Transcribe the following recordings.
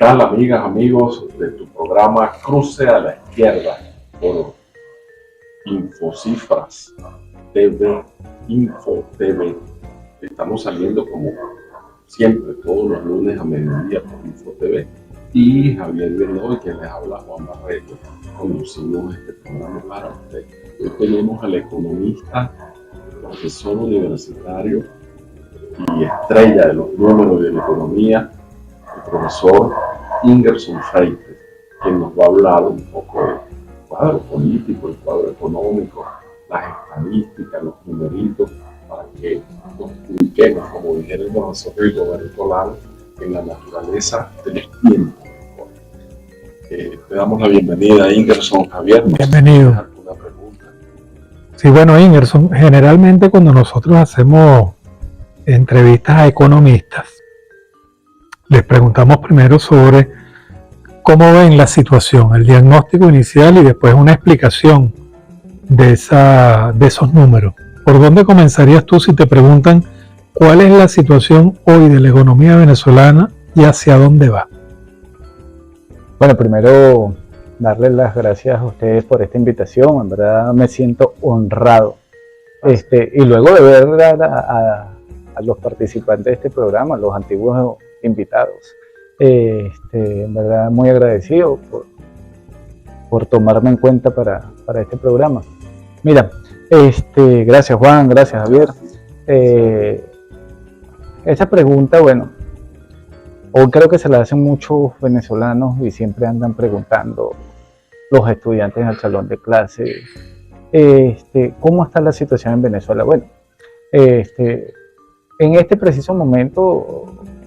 tal, amigas, amigos de tu programa Cruce a la Izquierda por Infocifras TV, Info TV? Estamos saliendo como siempre todos los lunes a mediodía por Info TV, y Javier Benoy, que les habla, Juan Barreto, conducimos este programa para usted. Hoy tenemos al economista, profesor universitario y estrella de los números de la economía, el profesor Ingerson Freites, quien nos va a hablar un poco del cuadro político, el cuadro económico, las estadísticas, los numeritos, para que nos ubiquemos, como dijera el profesor Rigoberto Lano, en la naturaleza de los tiempos. Te damos la bienvenida, Ingerson. Javier, bienvenido. ¿Alguna pregunta? Sí, bueno, Ingerson, generalmente cuando nosotros hacemos entrevistas a economistas, les preguntamos primero sobre cómo ven la situación, el diagnóstico inicial y después una explicación de esos números. ¿Por dónde comenzarías tú si te preguntan cuál es la situación hoy de la economía venezolana y hacia dónde va? Bueno, primero darles las gracias a ustedes por esta invitación. En verdad me siento honrado. Y luego de ver a los participantes de este programa, los antiguos invitados, en verdad muy agradecido por tomarme en cuenta para este programa. Mira, gracias Juan, gracias Javier. Esa pregunta, bueno, hoy creo que se la hacen muchos venezolanos y siempre andan preguntando los estudiantes en el salón de clase, ¿cómo está la situación en Venezuela? Bueno, en este preciso momento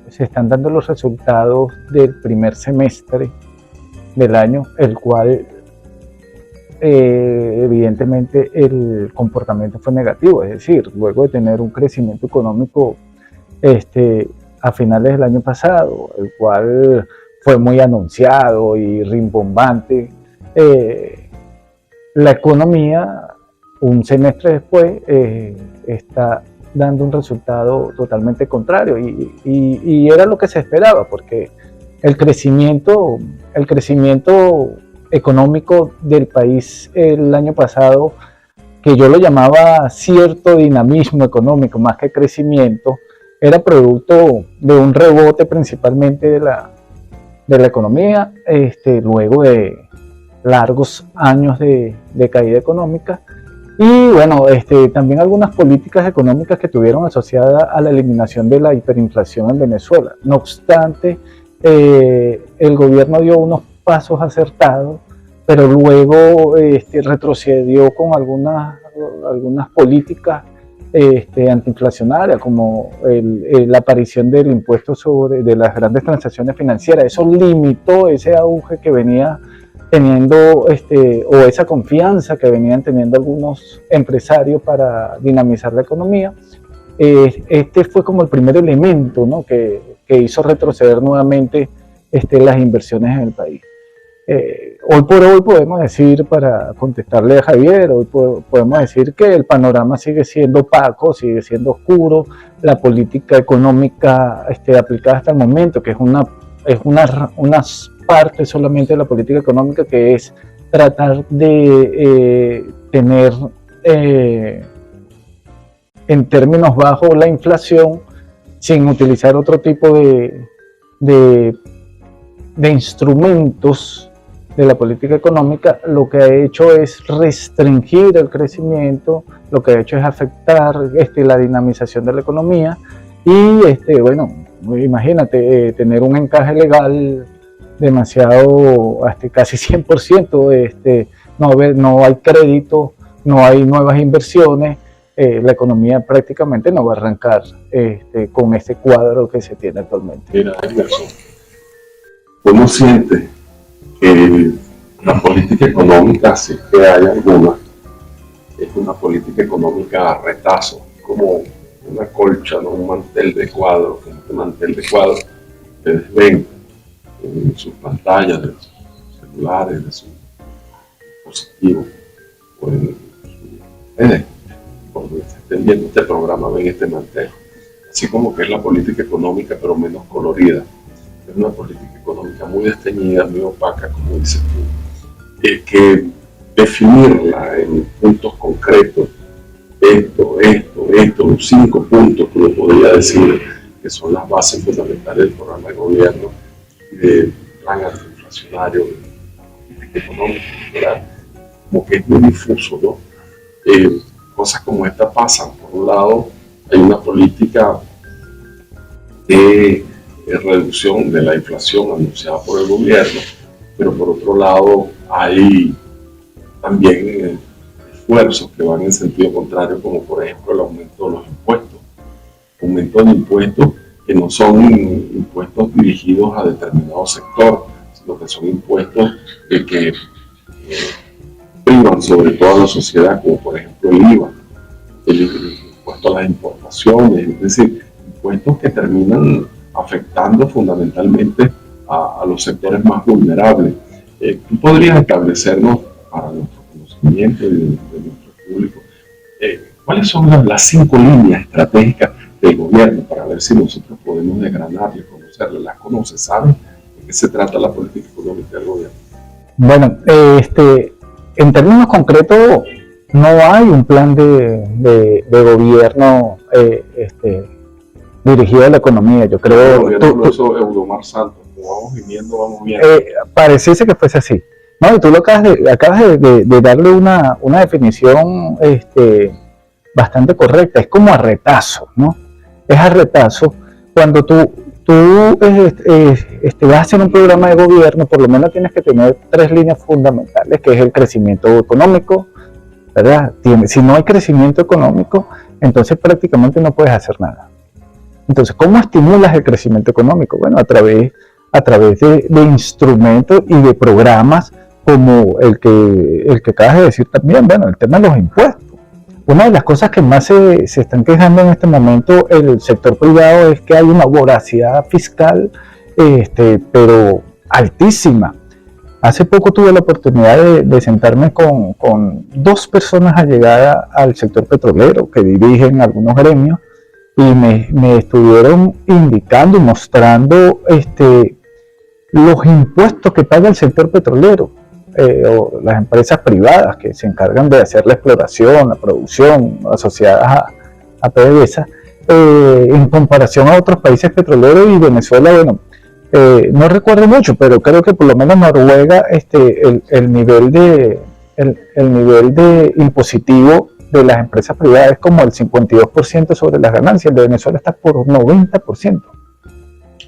se están dando los resultados del primer semestre del año, el cual evidentemente el comportamiento fue negativo, es decir, luego de tener un crecimiento económico a finales del año pasado, el cual fue muy anunciado y rimbombante, la economía un semestre después está dando un resultado totalmente contrario y era lo que se esperaba, porque el crecimiento económico del país el año pasado, que yo lo llamaba cierto dinamismo económico más que crecimiento, era producto de un rebote principalmente de la economía, luego de largos años de caída económica, y bueno, también algunas políticas económicas que tuvieron asociadas a la eliminación de la hiperinflación en Venezuela. No obstante, el gobierno dio unos pasos acertados, pero luego retrocedió con algunas políticas antiinflacionarias, como la aparición del impuesto de las grandes transacciones financieras. Eso limitó ese auge que venía teniendo, o esa confianza que venían teniendo algunos empresarios para dinamizar la economía. Fue como el primer elemento, ¿no?, que hizo retroceder nuevamente las inversiones en el país. Hoy por hoy podemos decir, para contestarle a Javier, hoy podemos decir que el panorama sigue siendo opaco, sigue siendo oscuro. La política económica aplicada hasta el momento, que es una parte solamente de la política económica, que es tratar de tener en términos bajos la inflación sin utilizar otro tipo de instrumentos de la política económica. Lo que ha hecho es restringir el crecimiento, lo que ha hecho es afectar la dinamización de la economía y bueno, imagínate tener un encaje legal demasiado, casi 100%, no hay crédito, no hay nuevas inversiones, la economía prácticamente no va a arrancar con este cuadro que se tiene actualmente. Mira, Emerson, ¿cómo siente que la política económica, si es que hay alguna, es una política económica a retazo, como una colcha, ¿no?, un mantel de cuadro, como este mantel de cuadro que ustedes ven en sus pantallas de sus celulares, de sus dispositivos, o en por donde estén viendo este programa, ven este mantel, así como que es la política económica, pero menos colorida. es una política económica muy desteñida, muy opaca, como dices tú, que definirla en puntos concretos, los 5 puntos que uno podría decir que son las bases fundamentales del programa de gobierno y del plan antiinflacionario, de la política económica en general, como que es muy difuso, ¿no? Cosas como esta pasan. Por un lado, hay una política de reducción de la inflación anunciada por el gobierno, pero por otro lado hay también esfuerzos que van en sentido contrario, como por ejemplo el aumento de los impuestos, aumento de impuestos que no son impuestos dirigidos a determinado sector, sino que son impuestos que privan sobre toda la sociedad, como por ejemplo el IVA, el impuesto a las importaciones, es decir, impuestos que terminan afectando fundamentalmente a los sectores más vulnerables. ¿Tú podrías establecernos, para nuestro conocimiento y de nuestro público, cuáles son las 5 líneas estratégicas del gobierno, para ver si nosotros podemos desgranarlas, conocerlas? ¿Las conoces? ¿Sabes de qué se trata la política económica del gobierno? Bueno, en términos concretos, no hay un plan de gobierno dirigido a la economía. Yo creo. El gobierno lo hizo Eudomar Santos. Como vamos viviendo, vamos viendo. Pareciese que fuese así. No, y tú acabas de darle una definición bastante correcta. Es como a retazo, ¿no? Es a retazo. Cuando tú vas a hacer un programa de gobierno, por lo menos tienes que tener 3 líneas fundamentales, que es el crecimiento económico, ¿verdad? Si no hay crecimiento económico, entonces prácticamente no puedes hacer nada. Entonces, ¿cómo estimulas el crecimiento económico? Bueno, a través de instrumentos y de programas como el que acabas de decir también, bueno, el tema de los impuestos. Una de las cosas que más se están quejando en este momento el sector privado es que hay una voracidad fiscal, pero altísima. Hace poco tuve la oportunidad de sentarme con 2 personas allegadas al sector petrolero que dirigen algunos gremios y me estuvieron indicando y mostrando los impuestos que paga el sector petrolero. O las empresas privadas que se encargan de hacer la exploración, la producción asociadas a PDVSA, en comparación a otros países petroleros. Y Venezuela, bueno, no recuerdo mucho, pero creo que por lo menos Noruega, el nivel de impositivo de las empresas privadas es como el 52% sobre las ganancias. El de Venezuela está por 90%.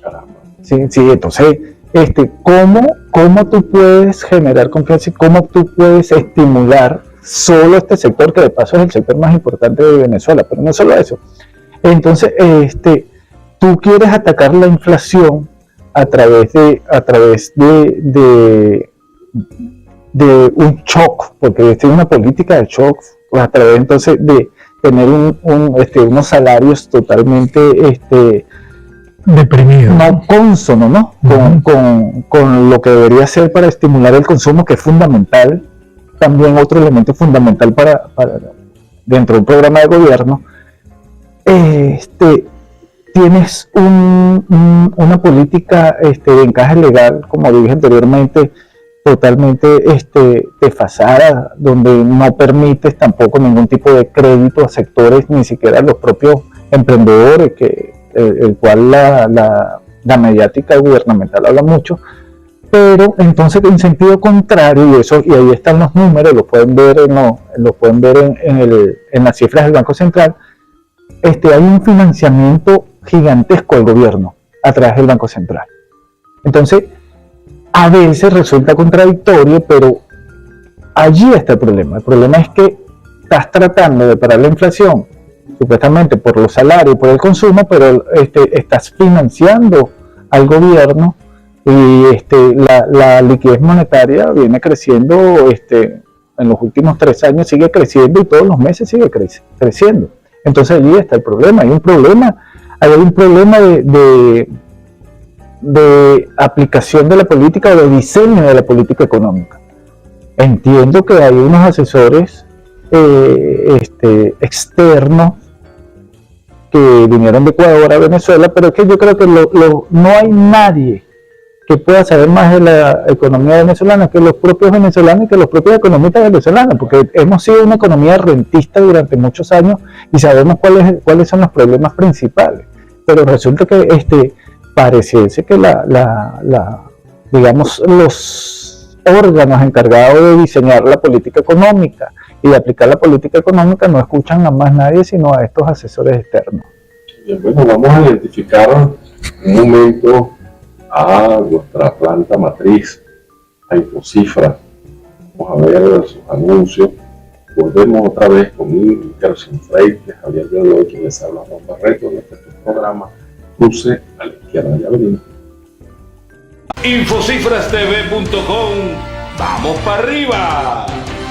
Caramba. Sí, entonces, ¿cómo tú puedes generar confianza y cómo tú puedes estimular solo este sector, que de paso es el sector más importante de Venezuela? Pero no solo eso. Entonces, tú quieres atacar la inflación a través de un shock, porque es una política de shock, a través entonces de tener unos salarios totalmente deprimido, no consono, ¿no? Con lo que debería ser para estimular el consumo, que es fundamental, también otro elemento fundamental para dentro de un programa de gobierno. Tienes una política de encaje legal, como dije anteriormente, totalmente desfasada, donde no permites tampoco ningún tipo de crédito a sectores, ni siquiera a los propios emprendedores, el cual la mediática gubernamental habla mucho. Pero entonces, en sentido contrario, y ahí están los números, lo pueden ver en las cifras del Banco Central, hay un financiamiento gigantesco al gobierno a través del Banco Central. Entonces, a veces resulta contradictorio, pero allí está el problema. El problema es que estás tratando de parar la inflación, supuestamente por los salarios y por el consumo, pero estás financiando al gobierno y la liquidez monetaria viene creciendo, en los últimos 3 años sigue creciendo y todos los meses sigue creciendo. Entonces allí está el problema. Hay un problema de aplicación de la política o de diseño de la política económica. Entiendo que hay unos asesores externos que vinieron de Ecuador a Venezuela, pero es que yo creo que no hay nadie que pueda saber más de la economía venezolana que los propios venezolanos y que los propios economistas venezolanos, porque hemos sido una economía rentista durante muchos años y sabemos cuáles son los problemas principales. Pero resulta que pareciese que digamos, los órganos encargados de diseñar la política económica y de aplicar la política económica no escuchan a más nadie sino a estos asesores externos. Bien, bueno, vamos a identificar un momento a nuestra planta matriz, a Infocifra. Vamos a ver sus anuncios. Volvemos otra vez con Ingerson Freites, Javier Godoy, quien les habla, Juan Barreto, en este programa Cruce a la Izquierda. Ya venimos. Infocifrastv.com, vamos para arriba.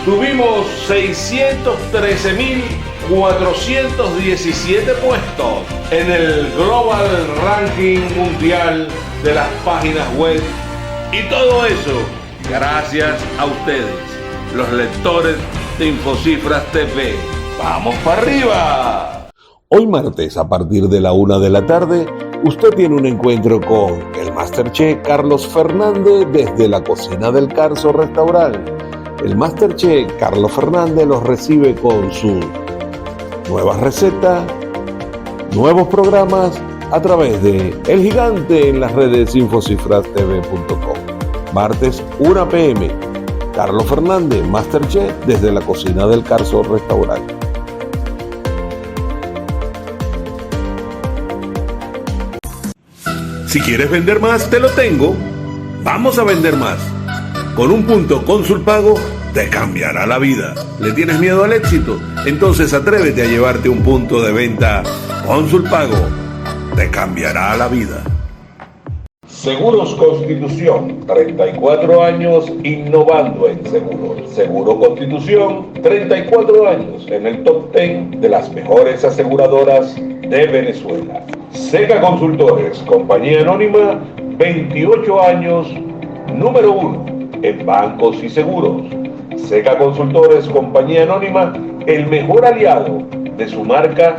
Subimos 613.417 puestos en el Global Ranking Mundial de las páginas web. Y todo eso gracias a ustedes, los lectores de Infocifras TV. ¡Vamos para arriba! Hoy martes, a partir de la 1 de la tarde, usted tiene un encuentro con el Masterchef Carlos Fernández desde la cocina del Carso Restaurante. El Masterchef Carlos Fernández los recibe con sus nuevas recetas, nuevos programas a través de El Gigante en las redes infocifrastv.com. Martes 1 p.m. Carlos Fernández, Masterchef desde la cocina del Carso Restaurante. Si quieres vender más, te lo tengo. Vamos a vender más. Con un punto Consulpago te cambiará la vida. ¿Le tienes miedo al éxito? Entonces atrévete a llevarte un punto de venta Consulpago. Te cambiará la vida. Seguros Constitución, 34 años innovando en seguros. Seguro Constitución, 34 años en el top 10 de las mejores aseguradoras de Venezuela. Seca Consultores, compañía anónima, 28 años, número 1 en bancos y seguros. Seca Consultores, compañía anónima, el mejor aliado de su marca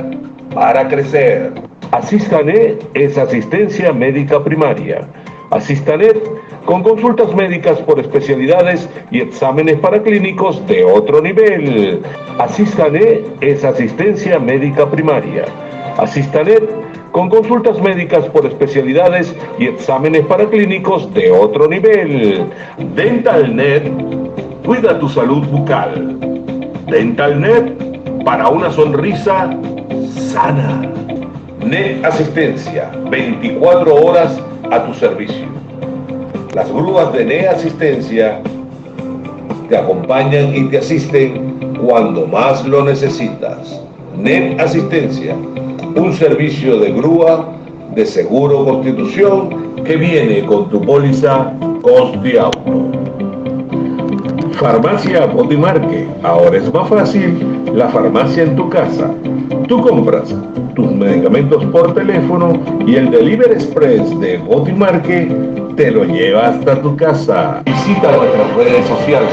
para crecer. Asistanet es asistencia médica primaria. Asistanet con consultas médicas por especialidades y exámenes paraclínicos de otro nivel. Asistanet es asistencia médica primaria. Asistanet con consultas médicas por especialidades y exámenes paraclínicos de otro nivel. DentalNet, cuida tu salud bucal. DentalNet, para una sonrisa sana. Net Asistencia, 24 horas a tu servicio. Las grúas de Net Asistencia te acompañan y te asisten cuando más lo necesitas. Net Asistencia, un servicio de grúa de Seguro Constitución que viene con tu póliza Constiauto. Farmacia Botimarque, ahora es más fácil la farmacia en tu casa. Tú compras tus medicamentos por teléfono y el Delivery Express de Botimarque te lo lleva hasta tu casa. Visita nuestras redes sociales,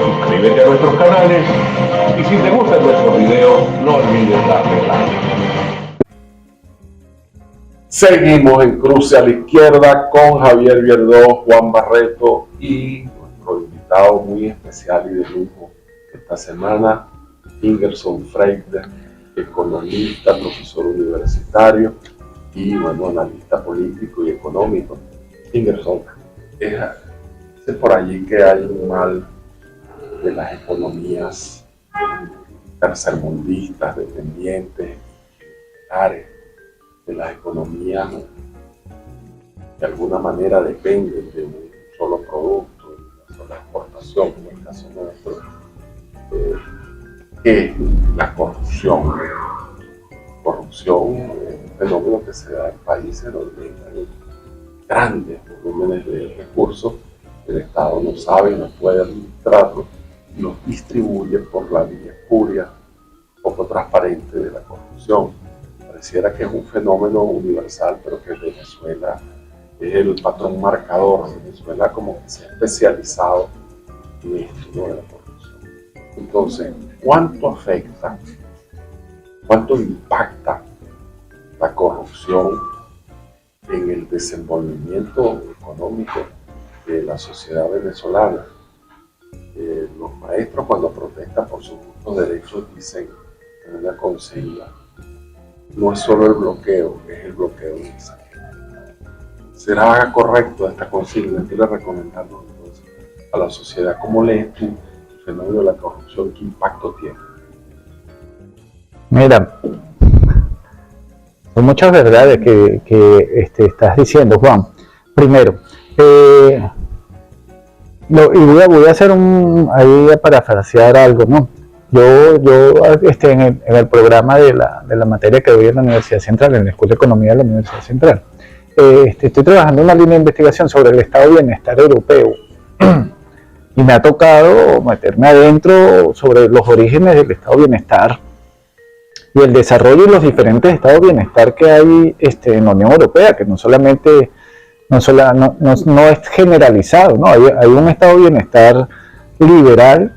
suscríbete a nuestros canales y si te gustan nuestros videos, no olvides darle like. Seguimos en Cruce a la Izquierda con Javier Vierdó, Juan Barreto y nuestro invitado muy especial y de lujo esta semana, Ingerson Freites, economista, profesor universitario y analista político y económico. Ingerson, es por allí que hay un mal de las economías tercermundistas, dependientes, militares, de las economías de alguna manera dependen de un solo producto, de una sola exportación, como el caso nuestro, que la corrupción. Corrupción es un fenómeno que se da en países donde hay grandes volúmenes de recursos, el Estado no sabe y no puede administrarlos y los distribuye por la vía espuria, poco transparente de la corrupción. Pareciera que es un fenómeno universal, pero que Venezuela es el patrón marcador. Venezuela como que se ha especializado en esto, ¿no?, de la corrupción. Entonces, ¿cuánto afecta ¿Cuánto impacta la corrupción en el desenvolvimiento económico de la sociedad venezolana? Los maestros, cuando protestan por sus justos derechos, dicen en una consigna: no es solo el bloqueo, es el bloqueo del saqueo. ¿Será correcto esta consigna? ¿Qué le recomendamos entonces a la sociedad? ¿Cómo lees tú el fenómeno de la corrupción? ¿Qué impacto tiene? Mira, son muchas verdades que estás diciendo, Juan. Primero, voy a hacer ahí a parafrasear algo, ¿no? Yo en el programa de la materia que doy en la Universidad Central, en la Escuela de Economía de la Universidad Central, estoy trabajando en una línea de investigación sobre el estado de bienestar europeo. Y me ha tocado meterme adentro sobre los orígenes del estado de bienestar y el desarrollo y los diferentes estados de bienestar que hay en la Unión Europea, que no es generalizado, ¿no? Hay un estado de bienestar liberal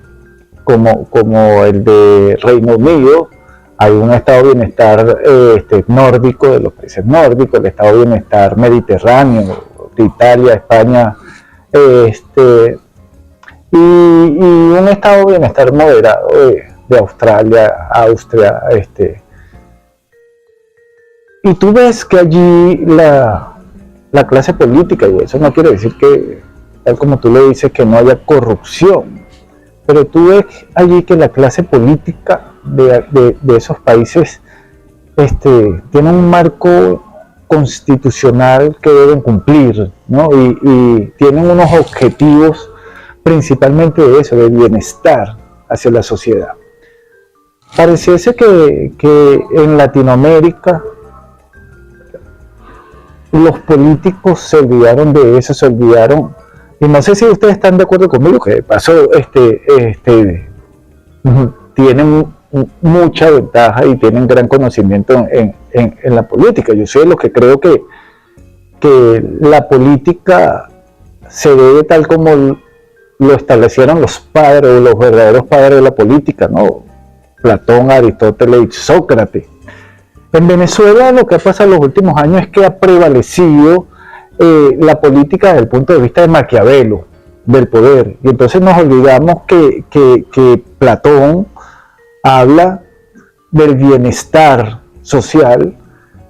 como el de Reino Unido, hay un estado de bienestar nórdico, de los países nórdicos, el estado de bienestar mediterráneo, de Italia, España, y un estado de bienestar moderado de Australia, Austria, y tú ves que allí la clase política, y eso no quiere decir que, tal como tú le dices, que no haya corrupción, pero tú ves allí que la clase política de esos países tiene un marco constitucional que deben cumplir, ¿no? Y tienen unos objetivos principalmente de eso, de bienestar hacia la sociedad. Pareciese que en Latinoamérica los políticos se olvidaron de eso, y no sé si ustedes están de acuerdo conmigo, que de paso tienen mucha ventaja y tienen gran conocimiento en la política. Yo soy de los que creo que la política se debe tal como lo establecieron los padres o los verdaderos padres de la política, ¿no? Platón, Aristóteles y Sócrates. En Venezuela lo que ha pasado en los últimos años es que ha prevalecido la política desde el punto de vista de Maquiavelo, del poder, y entonces nos olvidamos que Platón habla del bienestar social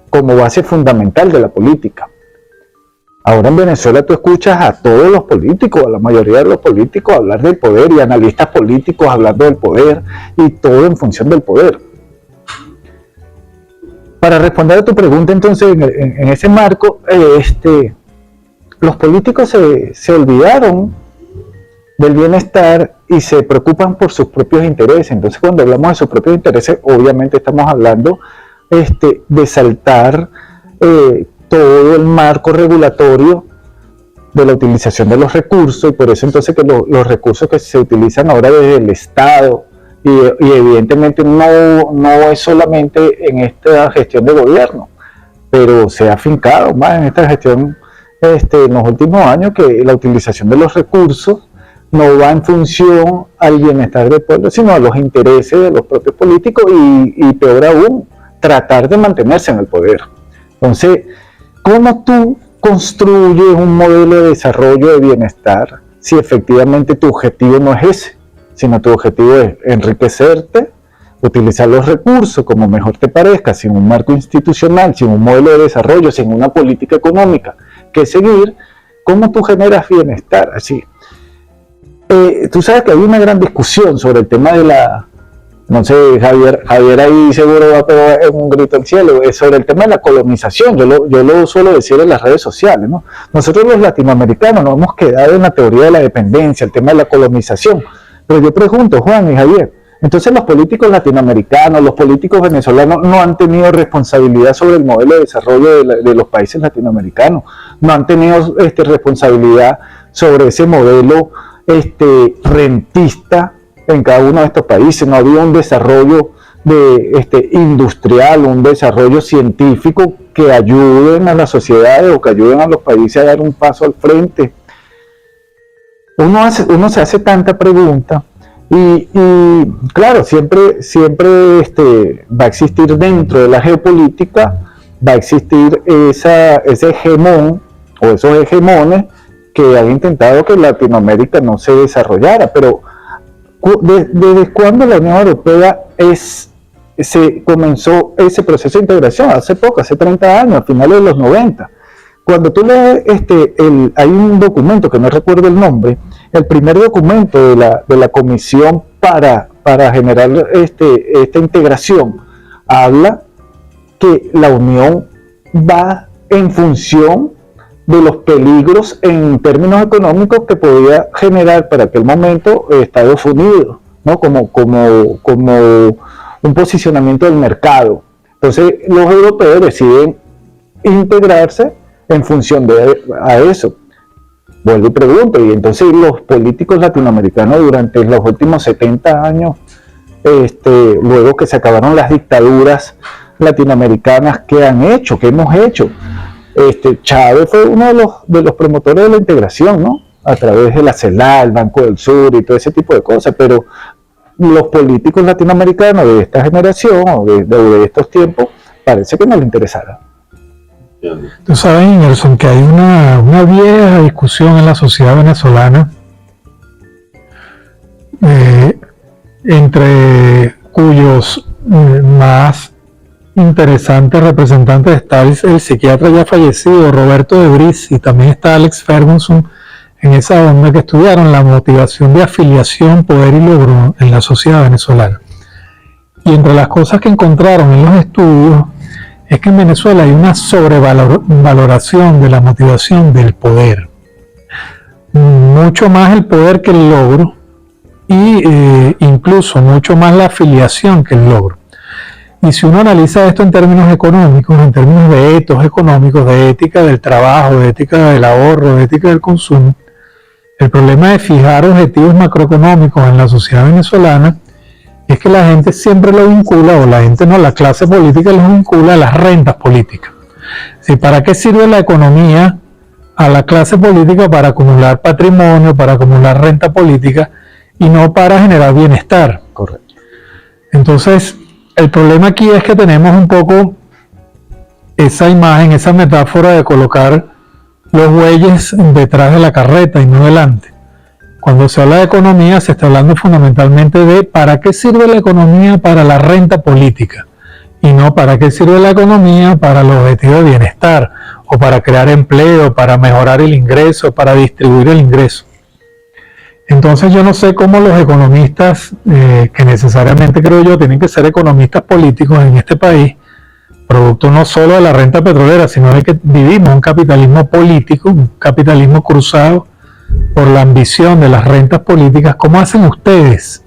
como base fundamental de la política. Ahora en Venezuela tú escuchas a todos los políticos, a la mayoría de los políticos hablar del poder, y analistas políticos hablando del poder, y todo en función del poder. Para responder a tu pregunta, entonces, en ese marco, los políticos se olvidaron del bienestar y se preocupan por sus propios intereses. Entonces, cuando hablamos de sus propios intereses, obviamente estamos hablando de saltar todo el marco regulatorio de la utilización de los recursos, y por eso entonces que los recursos que se utilizan ahora desde el Estado, y evidentemente no es solamente en esta gestión de gobierno, pero se ha afincado más en esta gestión en los últimos años, que la utilización de los recursos no va en función al bienestar del pueblo, sino a los intereses de los propios políticos y peor aún, tratar de mantenerse en el poder. Entonces, ¿cómo tú construyes un modelo de desarrollo de bienestar si efectivamente tu objetivo no es ese, sino tu objetivo es enriquecerte, utilizar los recursos como mejor te parezca, sin un marco institucional, sin un modelo de desarrollo, sin una política económica que seguir? ¿Cómo tú generas bienestar así? Tú sabes que hay una gran discusión sobre el tema de no sé, Javier ahí seguro va a pegar un grito al cielo, sobre el tema de la colonización. Yo lo suelo decir en las redes sociales, ¿no? Nosotros los latinoamericanos nos hemos quedado en la teoría de la dependencia, el tema de la colonización. Pero yo pregunto, Juan y Javier, entonces los políticos latinoamericanos, los políticos venezolanos no han tenido responsabilidad sobre el modelo de desarrollo de los países latinoamericanos, no han tenido responsabilidad sobre ese modelo rentista en cada uno de estos países. No había un desarrollo industrial, un desarrollo científico que ayuden a las sociedades o que ayuden a los países a dar un paso al frente. Uno se hace tanta pregunta Y claro, siempre va a existir dentro de la geopolítica, va a existir ese hegemón o esos hegemones que han intentado que Latinoamérica no se desarrollara. Pero ¿desde cuándo la Unión Europea se comenzó ese proceso de integración? Hace poco, hace 30 años, a finales de los 90. Cuando tú lees, hay un documento que no recuerdo el nombre, el primer documento de la Comisión para generar esta integración, habla que la Unión va en función de los peligros en términos económicos que podía generar para aquel momento Estados Unidos, ¿no? Como un posicionamiento del mercado. Entonces los europeos deciden integrarse en función a eso. Vuelvo y pregunto, y entonces los políticos latinoamericanos durante los últimos 70 años, luego que se acabaron las dictaduras latinoamericanas, ¿qué han hecho? ¿Qué hemos hecho? Chávez fue uno de los promotores de la integración, ¿no? A través de la CELAC, el Banco del Sur y todo ese tipo de cosas, pero los políticos latinoamericanos de esta generación o de estos tiempos parece que no les interesara. Tú sabes, Ingerson, que hay una vieja discusión en la sociedad venezolana entre cuyos más interesantes representantes está el psiquiatra ya fallecido Roberto de Vries, y también está Alex Ferguson, en esa onda, que estudiaron la motivación de afiliación, poder y logro en la sociedad venezolana. Y entre las cosas que encontraron en los estudios es que en Venezuela hay una sobrevaloración de la motivación del poder, mucho más el poder que el logro, y incluso mucho más la afiliación que el logro. Y si uno analiza esto en términos económicos, en términos de etos económicos, de ética del trabajo, de ética del ahorro, de ética del consumo, el problema de fijar objetivos macroeconómicos en la sociedad venezolana es que la gente siempre lo vincula, o la gente no, la clase política lo vincula a las rentas políticas. ¿Sí? ¿Para qué sirve la economía a la clase política? Para acumular patrimonio, para acumular renta política, y no para generar bienestar. Correcto. Entonces, el problema aquí es que tenemos un poco esa imagen, esa metáfora de colocar los bueyes detrás de la carreta y no delante. Cuando se habla de economía, se está hablando fundamentalmente de para qué sirve la economía para la renta política, y no para qué sirve la economía para los objetivos de bienestar, o para crear empleo, para mejorar el ingreso, para distribuir el ingreso. Entonces yo no sé cómo los economistas, que necesariamente creo yo tienen que ser economistas políticos en este país, producto no solo de la renta petrolera, sino de que vivimos un capitalismo político, un capitalismo cruzado por la ambición de las rentas políticas. ¿Cómo hacen ustedes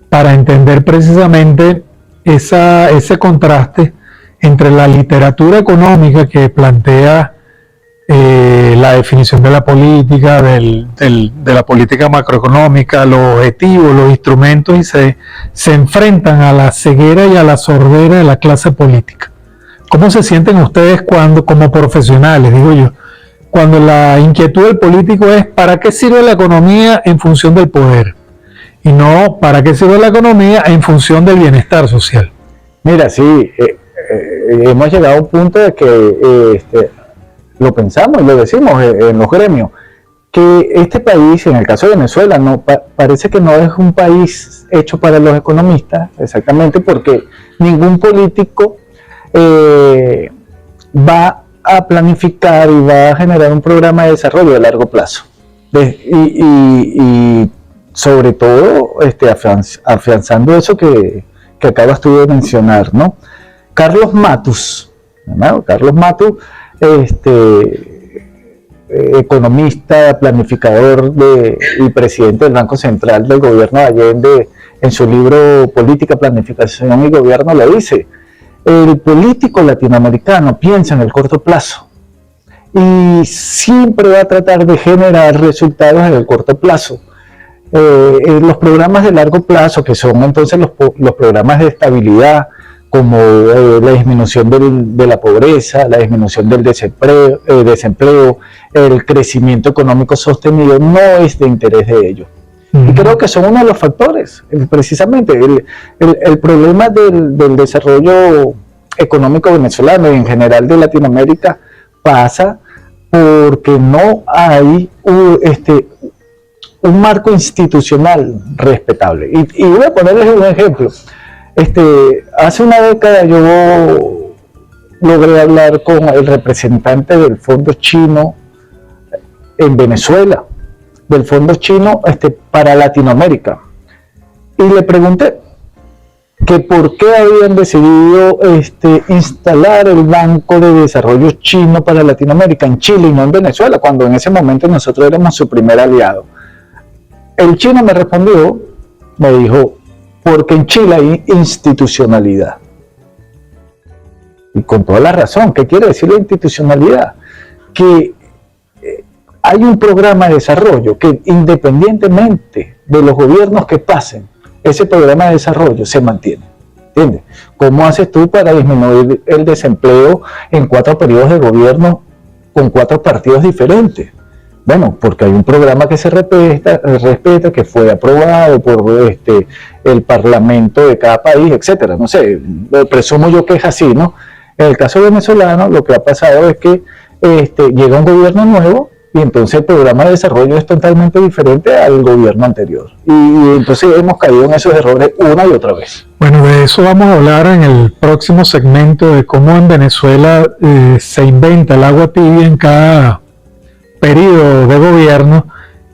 para entender precisamente ese contraste entre la literatura económica que plantea la definición de la política, de la política macroeconómica, los objetivos, los instrumentos, y se enfrentan a la ceguera y a la sordera de la clase política? ¿Cómo se sienten ustedes cuando, como profesionales, digo yo, cuando la inquietud del político es ¿para qué sirve la economía en función del poder? Y no ¿para qué sirve la economía en función del bienestar social? Mira, sí, hemos llegado a un punto de que lo pensamos y lo decimos en los gremios, que este país, en el caso de Venezuela, parece que no es un país hecho para los economistas, exactamente porque ningún político va a planificar y va a generar un programa de desarrollo de largo plazo. Y sobre todo afianzando eso que acabas tú de mencionar, ¿no? Carlos Matus, ¿no? Carlos Matus, economista, planificador y presidente del Banco Central del gobierno de Allende, en su libro Política, Planificación y Gobierno, lo dice: el político latinoamericano piensa en el corto plazo y siempre va a tratar de generar resultados en el corto plazo. Los programas de largo plazo, que son entonces los programas de estabilidad, como la disminución de la pobreza, la disminución del desempleo, el crecimiento económico sostenido, no es de interés de ellos. Y creo que son uno de los factores, precisamente. El problema del desarrollo económico venezolano y en general de Latinoamérica pasa porque no hay un marco institucional respetable. Y voy a ponerles un ejemplo. Hace una década yo logré hablar con el representante del Fondo Chino en Venezuela, del Fondo Chino para Latinoamérica, y le pregunté que por qué habían decidido instalar el Banco de Desarrollo Chino para Latinoamérica en Chile y no en Venezuela, cuando en ese momento nosotros éramos su primer aliado. El chino me respondió, me dijo, porque en Chile hay institucionalidad. Y con toda la razón. ¿Qué quiere decir la institucionalidad? Que hay un programa de desarrollo que, independientemente de los gobiernos que pasen, ese programa de desarrollo se mantiene. ¿Entiendes? ¿Cómo haces tú para disminuir el desempleo en 4 periodos de gobierno con 4 partidos diferentes? Bueno, porque hay un programa que se respeta, que fue aprobado por el parlamento de cada país, etcétera. No sé, presumo yo que es así, ¿no? En el caso venezolano, lo que ha pasado es que llega un gobierno nuevo y entonces el programa de desarrollo es totalmente diferente al gobierno anterior. Y entonces hemos caído en esos errores una y otra vez. Bueno, de eso vamos a hablar en el próximo segmento, de cómo en Venezuela se inventa el agua tibia en cada periodo de gobierno,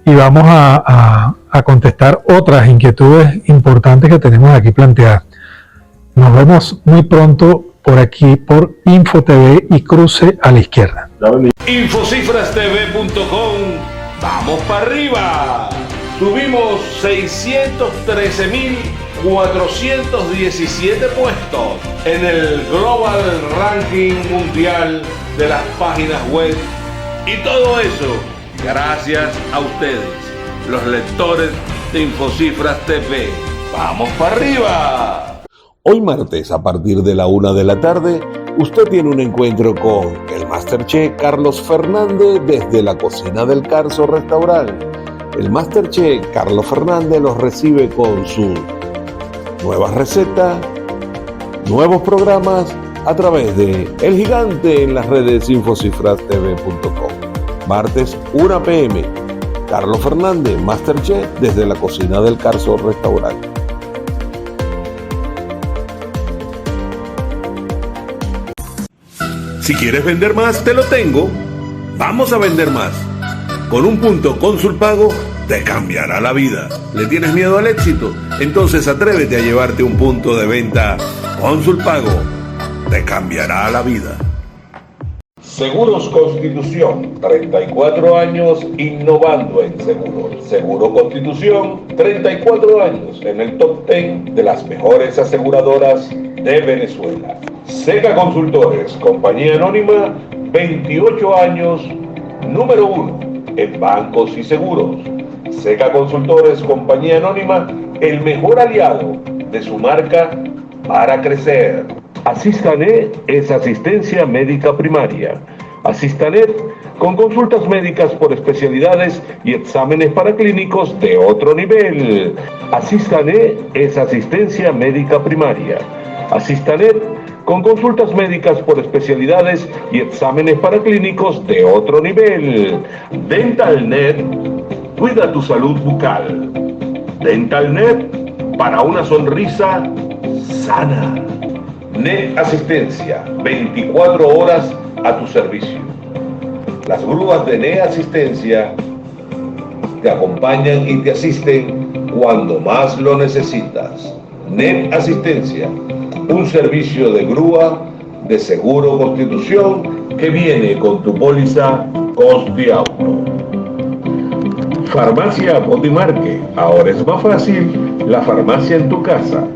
y vamos a contestar otras inquietudes importantes que tenemos aquí planteadas. Nos vemos muy pronto por aquí, por InfoTV y Cruce a la Izquierda. Infocifrastv.com. ¡Vamos para arriba! Subimos 613.417 puestos en el Global Ranking Mundial de las páginas web. Y todo eso gracias a ustedes, los lectores de Infocifras TV. ¡Vamos para arriba! Hoy martes, a partir de la 1 de la tarde, usted tiene un encuentro con el Masterchef Carlos Fernández desde la cocina del Carso Restaurante. El Masterchef Carlos Fernández los recibe con sus nuevas recetas, nuevos programas a través de El Gigante en las redes infocifrastv.com. Martes 1 p.m. Carlos Fernández, Masterchef desde la cocina del Carso Restaurante. Si quieres vender más, te lo tengo. Vamos a vender más. Con un punto Consulpago te cambiará la vida. ¿Le tienes miedo al éxito? Entonces atrévete a llevarte un punto de venta Consulpago. Te cambiará la vida. Seguros Constitución, 34 años innovando en seguros. Seguro Constitución, 34 años en el top 10 de las mejores aseguradoras de Venezuela. Seca Consultores, compañía anónima, 28 años, número 1 en bancos y seguros. Seca Consultores, compañía anónima, el mejor aliado de su marca para crecer. Asistanet es asistencia médica primaria. Asistanet con consultas médicas por especialidades y exámenes paraclínicos de otro nivel. Asistanet es asistencia médica primaria. Asistanet con consultas médicas por especialidades y exámenes paraclínicos de otro nivel. DentalNet, cuida tu salud bucal. DentalNet, para una sonrisa sana. Net Asistencia, 24 horas a tu servicio. Las grúas de Net Asistencia te acompañan y te asisten cuando más lo necesitas. Net Asistencia, un servicio de grúa de Seguro Constitución que viene con tu póliza Costi Auto. Farmacia Botimarque, ahora es más fácil la farmacia en tu casa.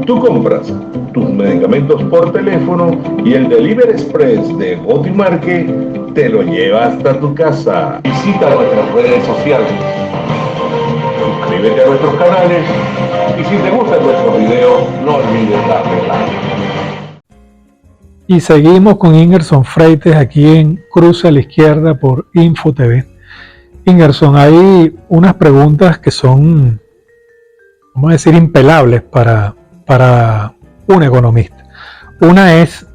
Tú compras tus medicamentos por teléfono y el Delivery Express de Botimarque te lo lleva hasta tu casa. Visita nuestras redes sociales, suscríbete a nuestros canales y si te gustan nuestros videos, no olvides darle like. Y seguimos con Ingerson Freites aquí en Cruce a la Izquierda por InfoTV. Ingerson, hay unas preguntas que son, vamos a decir, impelables para un economista. Una es,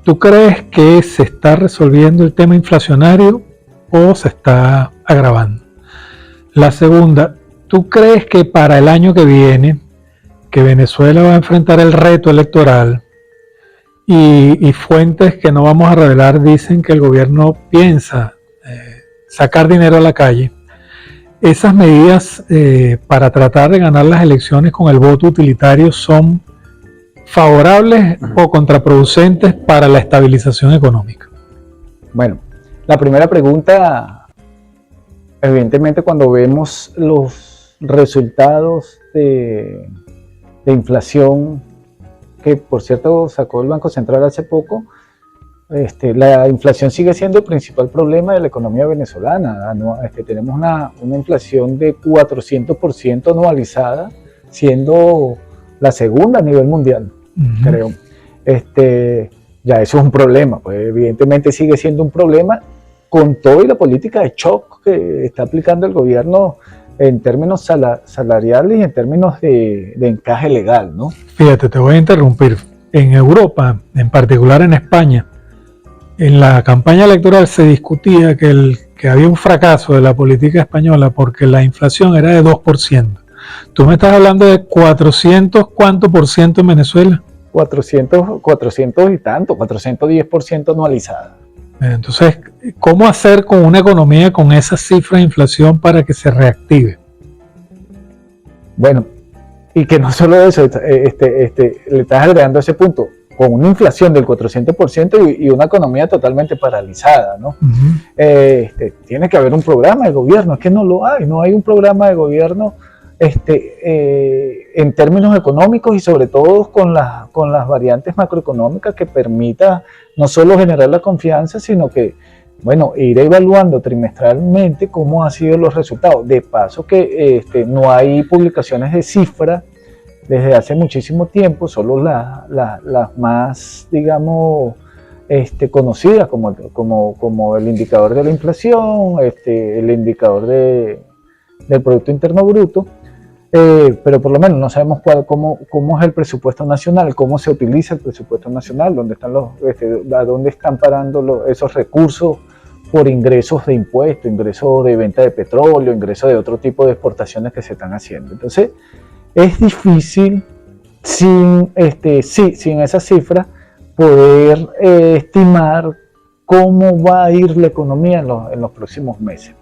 ¿tú crees que se está resolviendo el tema inflacionario o se está agravando? La segunda, ¿tú crees que para el año que viene, que Venezuela va a enfrentar el reto electoral y fuentes que no vamos a revelar dicen que el gobierno piensa sacar dinero a la calle, esas medidas para tratar de ganar las elecciones con el voto utilitario son favorables o contraproducentes para la estabilización económica? Bueno, la primera pregunta, evidentemente cuando vemos los resultados de inflación, que por cierto sacó el Banco Central hace poco, la inflación sigue siendo el principal problema de la economía venezolana. Tenemos una inflación de 400% anualizada, siendo la segunda a nivel mundial, creo. Ya eso es un problema, pues evidentemente sigue siendo un problema con todo y la política de shock que está aplicando el gobierno en términos salariales y en términos de encaje legal, ¿no? Fíjate, te voy a interrumpir. En Europa, en particular en España, en la campaña electoral se discutía que había un fracaso de la política española porque la inflación era de 2%. Tú me estás hablando de 400, ¿cuánto por ciento en Venezuela? 400 y tanto, 410% anualizada. Entonces, ¿cómo hacer con una economía con esa cifra de inflación para que se reactive? Bueno, y que no solo eso, le estás agregando ese punto, con una inflación del 400% y una economía totalmente paralizada, ¿no? Tiene que haber un programa de gobierno, es que no hay un programa de gobierno en términos económicos y sobre todo con las variantes macroeconómicas que permita no solo generar la confianza, sino que, bueno, ir evaluando trimestralmente cómo han sido los resultados. De paso que no hay publicaciones de cifra desde hace muchísimo tiempo, solo las más, digamos, conocidas como el indicador de la inflación, el indicador del Producto Interno Bruto, pero por lo menos no sabemos cómo es el presupuesto nacional, cómo se utiliza el presupuesto nacional, dónde están a dónde están parando esos recursos por ingresos de impuestos, ingresos de venta de petróleo, ingresos de otro tipo de exportaciones que se están haciendo. Entonces, es difícil sin esa cifra poder estimar cómo va a ir la economía en los próximos meses.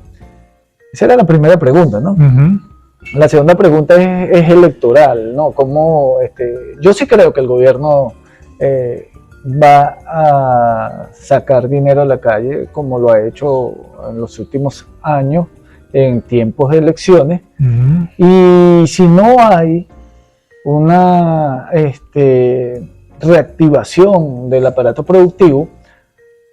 Esa era la primera pregunta, ¿no? La segunda pregunta es electoral, ¿no? Yo sí creo que el gobierno va a sacar dinero a la calle como lo ha hecho en los últimos años en tiempos de elecciones, y si no hay una reactivación del aparato productivo,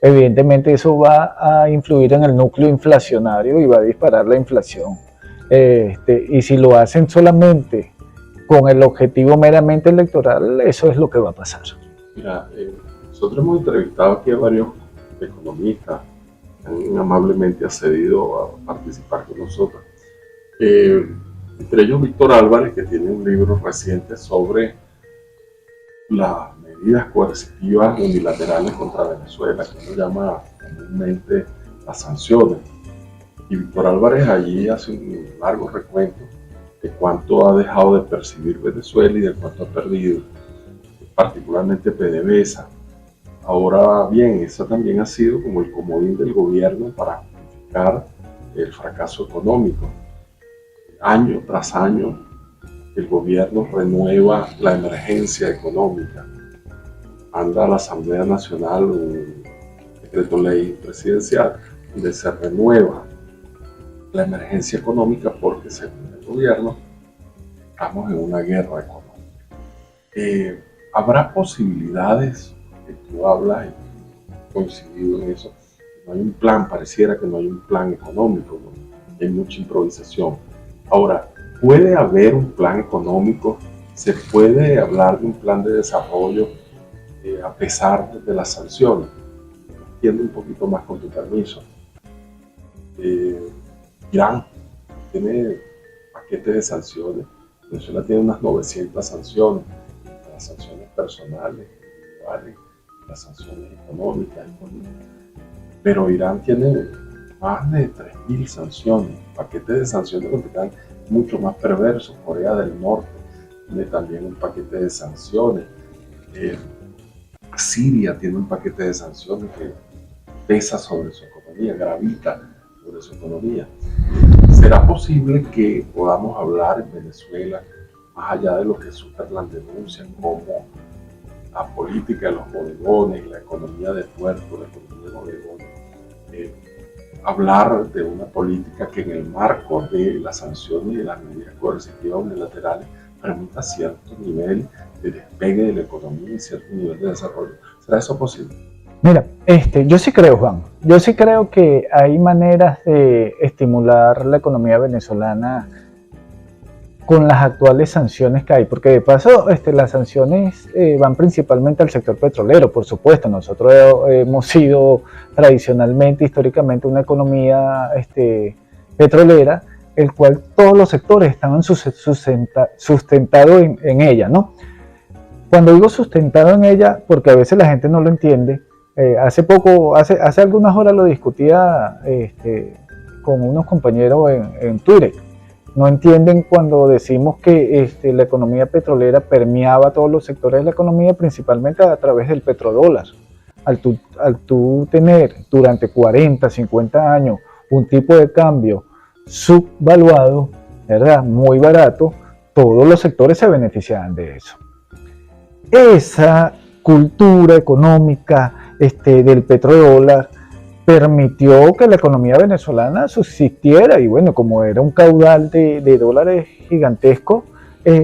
evidentemente eso va a influir en el núcleo inflacionario y va a disparar la inflación. Y si lo hacen solamente con el objetivo meramente electoral, eso es lo que va a pasar. Mira, nosotros hemos entrevistado aquí a varios economistas que han amablemente accedido a participar con nosotros. Entre ellos Víctor Álvarez, que tiene un libro reciente sobre las medidas coercitivas unilaterales contra Venezuela, que uno llama comúnmente las sanciones. Y Víctor Álvarez allí hace un largo recuento de cuánto ha dejado de percibir Venezuela y de cuánto ha perdido, particularmente PDVSA. Ahora bien, esa también ha sido como el comodín del gobierno para justificar el fracaso económico. Año tras año, el gobierno renueva la emergencia económica. Anda a la Asamblea Nacional un decreto ley presidencial donde se renueva la emergencia económica porque, según el gobierno, estamos en una guerra económica. ¿Habrá posibilidades, que tú hablas y coincidido en eso, no hay un plan, pareciera que no hay un plan económico, ¿no? Hay mucha improvisación? Ahora, ¿puede haber un plan económico? ¿Se puede hablar de un plan de desarrollo a pesar de las sanciones? Entiendo un poquito más con tu permiso. Irán tiene paquete de sanciones. Venezuela tiene unas 900 sanciones, las sanciones personales, individuales, las sanciones económicas, pero Irán tiene más de 3.000 sanciones, paquetes de sanciones donde están mucho más perversos. Corea del Norte tiene también un paquete de sanciones. Siria tiene un paquete de sanciones que pesa sobre su economía, gravita sobre su economía. ¿Será posible que podamos hablar en Venezuela, más allá de lo que Sutherland denuncia, como la política de los bodegones, la economía de puerto, la economía de bodegones, hablar de una política que en el marco de las sanciones y de las medidas coercitivas unilaterales permita cierto nivel de despegue de la economía y cierto nivel de desarrollo? ¿Será eso posible? Mira, yo sí creo, Juan, yo sí creo que hay maneras de estimular la economía venezolana con las actuales sanciones que hay, porque de paso las sanciones van principalmente al sector petrolero, por supuesto. Nosotros hemos sido tradicionalmente, históricamente, una economía petrolera, el cual todos los sectores estaban sustentados en ella, ¿no? Cuando digo sustentado en ella, porque a veces la gente no lo entiende, hace algunas horas lo discutía con unos compañeros en Twitter. No entienden cuando decimos que la economía petrolera permeaba todos los sectores de la economía, principalmente a través del petrodólar. Al tú tener durante 40, 50 años un tipo de cambio subvaluado, ¿verdad?, muy barato, todos los sectores se beneficiaban de eso. Esa cultura económica del petrodólar permitió que la economía venezolana subsistiera, y bueno, como era un caudal de dólares gigantesco,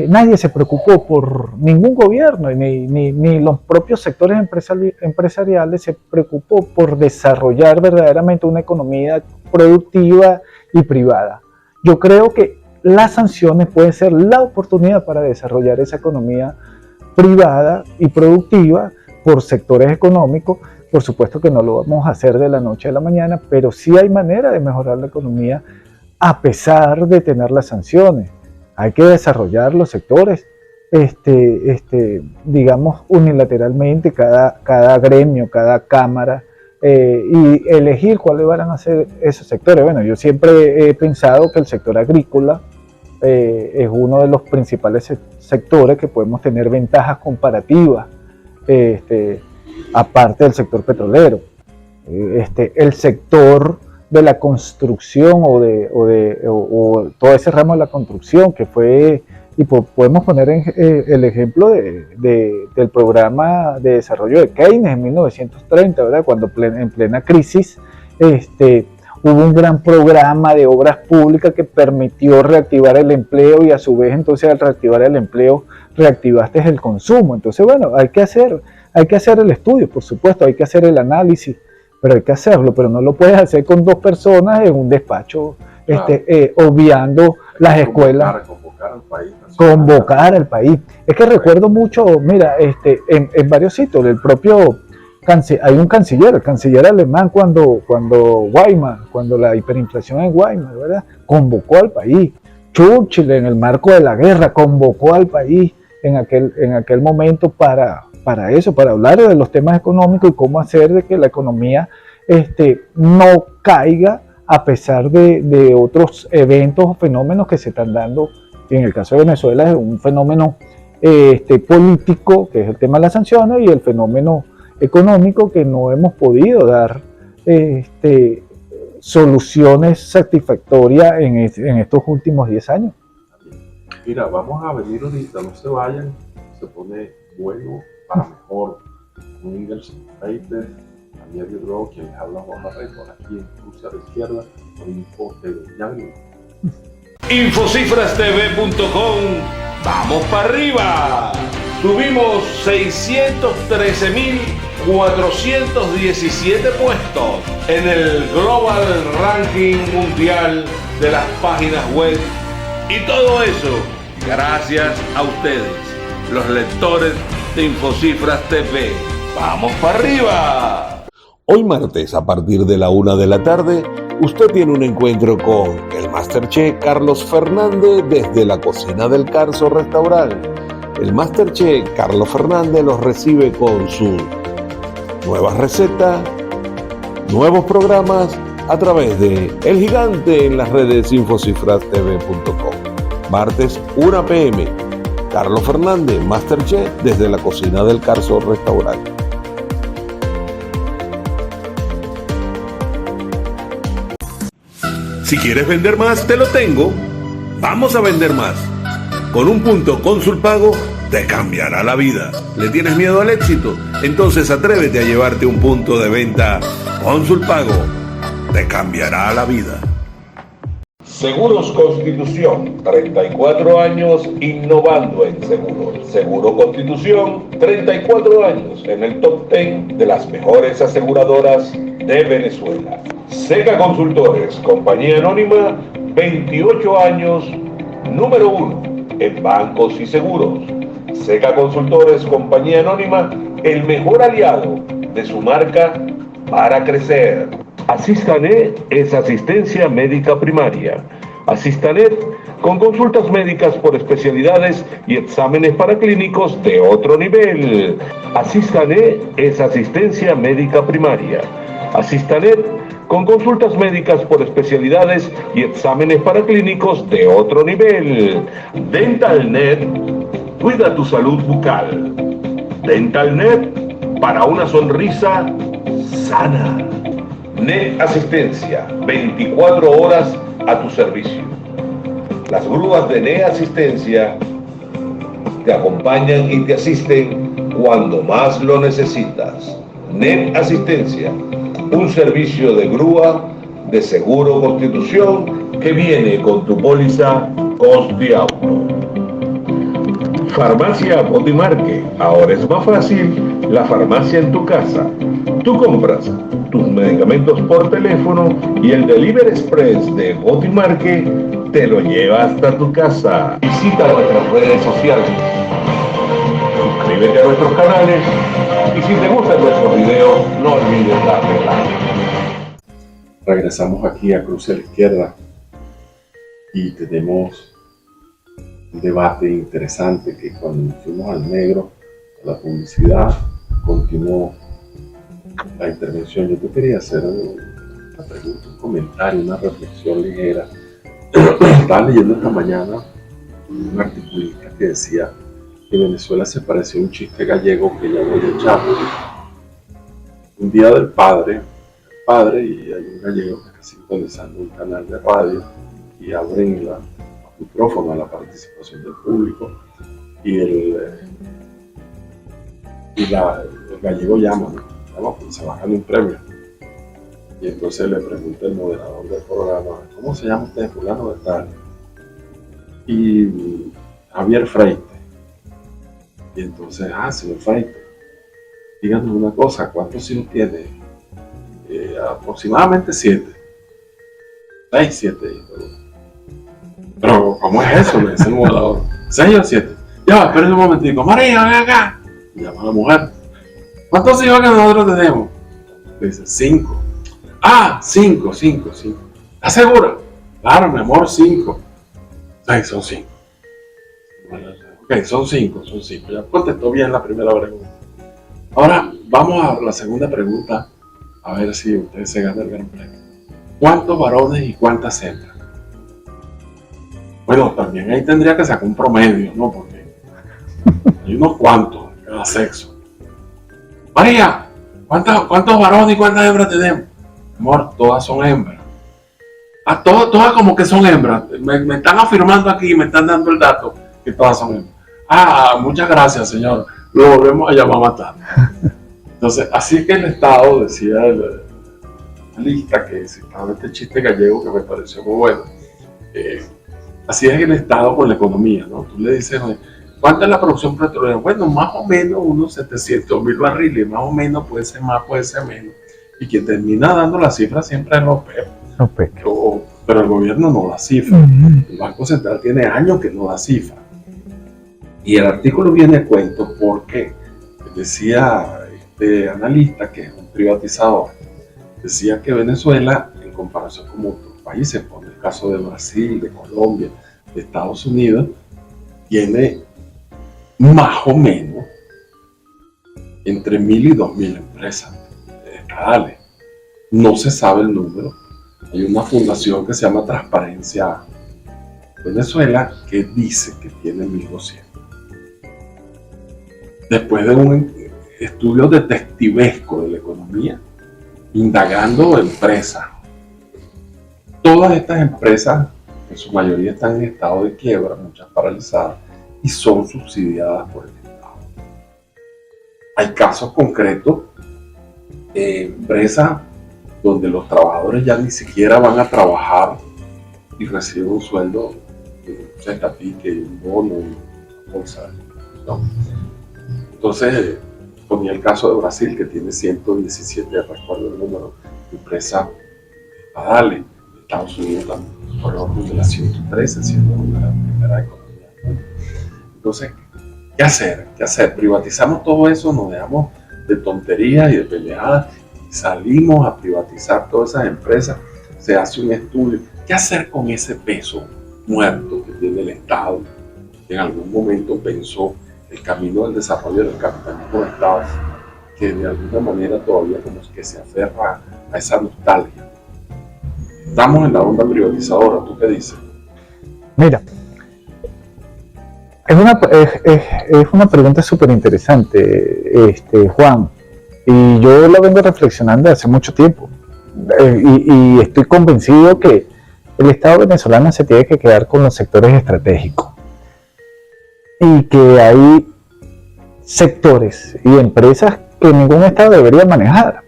nadie se preocupó por ningún gobierno, ni los propios sectores empresariales se preocupó por desarrollar verdaderamente una economía productiva y privada. Yo creo que las sanciones pueden ser la oportunidad para desarrollar esa economía privada y productiva por sectores económicos. Por supuesto que no lo vamos a hacer de la noche a la mañana, pero sí hay manera de mejorar la economía a pesar de tener las sanciones. Hay que desarrollar los sectores, digamos, unilateralmente, cada gremio, cada cámara, y elegir cuáles van a ser esos sectores. Bueno, yo siempre he pensado que el sector agrícola es uno de los principales sectores que podemos tener ventajas comparativas, aparte del sector petrolero. El sector de la construcción o todo ese ramo de la construcción que fue, y podemos poner el ejemplo del programa de desarrollo de Keynes en 1930, ¿verdad?, cuando en plena crisis hubo un gran programa de obras públicas que permitió reactivar el empleo, y a su vez entonces al reactivar el empleo reactivaste el consumo. Entonces, bueno, hay que hacer el estudio, por supuesto, hay que hacer el análisis, pero hay que hacerlo, pero no lo puedes hacer con dos personas en un despacho, claro, obviando las escuelas. Convocar al país. Es que recuerdo mucho, mira, en varios sitios, el propio hay un canciller, el canciller alemán, cuando la hiperinflación en Weimar, ¿verdad?, convocó al país. Churchill, en el marco de la guerra, convocó al país en aquel momento para eso, para hablar de los temas económicos y cómo hacer de que la economía no caiga a pesar de otros eventos o fenómenos que se están dando. En el caso de Venezuela es un fenómeno político, que es el tema de las sanciones, y el fenómeno económico, que no hemos podido dar soluciones satisfactorias en estos últimos 10 años. Mira, vamos a venir ahorita, no se vayan, se pone bueno para mejor. Ingersoll Paper, Daniel Bro, quien les habla Juan Barreto, aquí en Cruce a la Izquierda, con Info TV. Ya venimos. Infocifrastv.com, vamos para arriba. Subimos 613.417 puestos en el Global Ranking Mundial de las páginas web. Y todo eso gracias a ustedes, los lectores de Infocifras TV. ¡Vamos para arriba! Hoy martes, a partir de la 1 de la tarde, usted tiene un encuentro con el Masterchef Carlos Fernández desde la cocina del Carso Restaurant. El Masterchef Carlos Fernández los recibe con sus nuevas recetas, nuevos programas a través de El Gigante en las redes infocifrastv.com. Martes 1 p.m. Carlos Fernández, Masterchef desde la cocina del Carso Restaurant. Si quieres vender más, te lo tengo. Vamos a vender más. Con un punto Consulpago te cambiará la vida. ¿Le tienes miedo al éxito? Entonces atrévete a llevarte un punto de venta Consulpago. Te cambiará la vida. Seguros Constitución, 34 años innovando en seguros. Seguro Constitución, 34 años en el top 10 de las mejores aseguradoras de Venezuela. Seca Consultores, compañía anónima, 28 años, número 1 en bancos y seguros. Seca Consultores, compañía anónima, el mejor aliado de su marca para crecer. Asistanet es asistencia médica primaria. Asistanet con consultas médicas por especialidades y exámenes paraclínicos de otro nivel. Asistanet es asistencia médica primaria. Asistanet con consultas médicas por especialidades y exámenes paraclínicos de otro nivel. DentalNet, cuida tu salud bucal. DentalNet, para una sonrisa sana. Net Asistencia, 24 horas a tu servicio. Las grúas de Net Asistencia te acompañan y te asisten cuando más lo necesitas. Net Asistencia, un servicio de grúa de Seguro Constitución que viene con tu póliza Constiauto. Farmacia Botimarque, ahora es más fácil la farmacia en tu casa. Tú compras tus medicamentos por teléfono y el Delivery Express de Botimarque te lo lleva hasta tu casa. Visita nuestras redes sociales, suscríbete a nuestros canales y si te gustan nuestros videos, no olvides darle like. Regresamos aquí a Cruce a la Izquierda y tenemos un debate interesante que cuando fuimos al negro, a la publicidad, continuó la intervención. Yo te quería hacer una pregunta, un comentario, una reflexión ligera. Estaba leyendo esta mañana un articulista que decía que Venezuela se parecía a un chiste gallego que ya voy a echar. Un día del padre, y hay un gallego que está sintonizando un canal de radio y abren el micrófono a la participación del público y el gallego llama porque se va a ganar un premio. Y entonces le pregunta el moderador del programa, ¿cómo se llama usted, fulano de tal? Y Javier Freite. Y entonces, señor Freite, díganos una cosa, ¿cuántos hijos tiene? Aproximadamente 7. 6, 7 hijos. Pero, ¿cómo es eso? Le dice el moderador. 6 o 7. Ya, esperen un momentico. María, ven acá. Y llama a la mujer. ¿Cuántos hijos que nosotros tenemos? Le dice 5. 5. ¿Estás segura? Claro, mi amor, 5. Son 5. Ok, son 5. Ya contestó bien la primera pregunta. Ahora, vamos a la segunda pregunta. A ver si ustedes se ganan el gran premio. ¿Cuántos varones y cuántas hembras? Bueno, también ahí tendría que sacar un promedio, ¿no? Porque hay unos cuantos de cada sexo. María, ¿cuántos varones y cuántas hembras tenemos? Amor, todas son hembras. Todas como que son hembras. Me están afirmando aquí, me están dando el dato que todas son hembras. Muchas gracias, señor. Lo volvemos a llamar más tarde. Entonces, así es que el Estado, decía el lista que citaba este chiste gallego que me pareció muy bueno. Así es el Estado con la economía, ¿no? Tú le dices, ¿cuánta es la producción petrolera? Bueno, más o menos unos 700,000 barriles, más o menos, puede ser más, puede ser menos. Y quien termina dando la cifra siempre es OPEP. Pero el gobierno no da cifra. El Banco Central tiene años que no da cifra. Y el artículo viene a cuento porque decía este analista que es un privatizador, decía que Venezuela, en comparación con otros países, por el caso de Brasil, de Colombia, de Estados Unidos, tiene más o menos entre 1.000 y 2.000 empresas estatales. No se sabe el número. Hay una fundación que se llama Transparencia Venezuela que dice que tiene 1.200. Después de un estudio detectivesco de la economía, indagando empresas, todas estas empresas, en su mayoría están en estado de quiebra, muchas paralizadas, y son subsidiadas por el Estado. Hay casos concretos, empresas donde los trabajadores ya ni siquiera van a trabajar y reciben un sueldo, un cestapique, un bono, una bolsa, ¿no? Entonces, ponía el caso de Brasil, que tiene 117, recuerdo el número, de empresas estatales. Estados Unidos también, por orden de las 113, siendo una de las primeras economías, ¿no? Entonces, ¿qué hacer? ¿Qué hacer? Privatizamos todo eso, nos dejamos de tonterías y de peleadas, y salimos a privatizar todas esas empresas, se hace un estudio. ¿Qué hacer con ese peso muerto que tiene el Estado? En algún momento pensó el camino del desarrollo del capitalismo de Estado, que de alguna manera todavía como que se aferra a esa nostalgia. Estamos en la onda privatizadora, ¿tú qué dices? Mira, es una pregunta súper interesante, Juan, y yo la vengo reflexionando hace mucho tiempo, y estoy convencido que el Estado venezolano se tiene que quedar con los sectores estratégicos, y que hay sectores y empresas que ningún Estado debería manejar,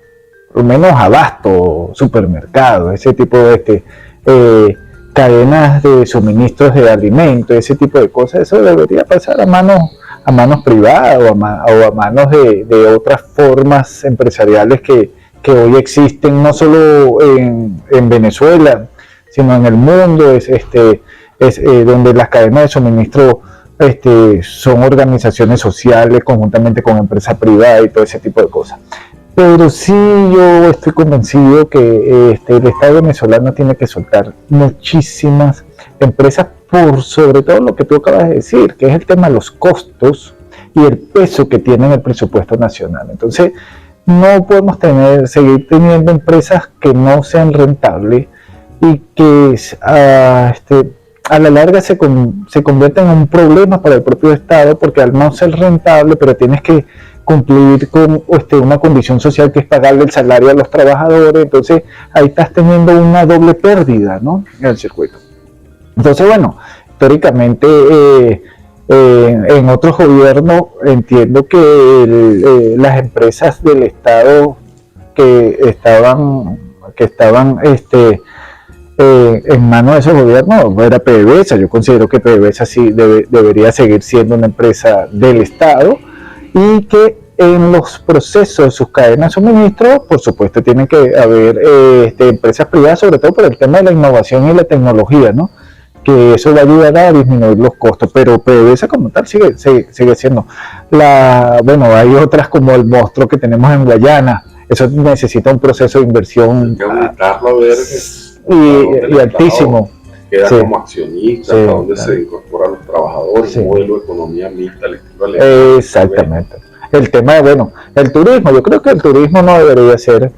por lo menos abasto, supermercados, ese tipo de cadenas de suministros de alimentos, ese tipo de cosas. Eso debería pasar a manos privadas o a manos de otras formas empresariales que hoy existen, no solo en Venezuela, sino en el mundo, donde las cadenas de suministro son organizaciones sociales conjuntamente con empresas privadas y todo ese tipo de cosas. Pero sí, yo estoy convencido que el Estado venezolano tiene que soltar muchísimas empresas por sobre todo lo que tú acabas de decir, que es el tema de los costos y el peso que tiene en el presupuesto nacional. Entonces, no podemos seguir teniendo empresas que no sean rentables y que a la larga se convierten en un problema para el propio Estado, porque al no ser rentable, pero tienes que cumplir con una condición social que es pagarle el salario a los trabajadores, entonces ahí estás teniendo una doble pérdida, ¿no?, en el circuito. Entonces, bueno, históricamente en otros gobiernos entiendo que las empresas del Estado que estaban en manos de esos gobiernos era PDVSA. Yo considero que PDVSA sí debería seguir siendo una empresa del Estado, y que en los procesos de sus cadenas de suministro, por supuesto, tienen que haber empresas privadas, sobre todo por el tema de la innovación y la tecnología, ¿no?, que eso va a ayudar a disminuir los costos, pero PDVSA como tal sigue siendo. Bueno, hay otras como el monstruo que tenemos en Guayana, eso necesita un proceso de inversión. Hay que aumentarlo a ver y altísimo. Queda Sí. como accionista, Sí, donde claro. se incorporan los trabajadores, Sí. un modelo de economía mixta, al estilo alemán. Exactamente. El tema de, el turismo, yo creo que el turismo no debería ser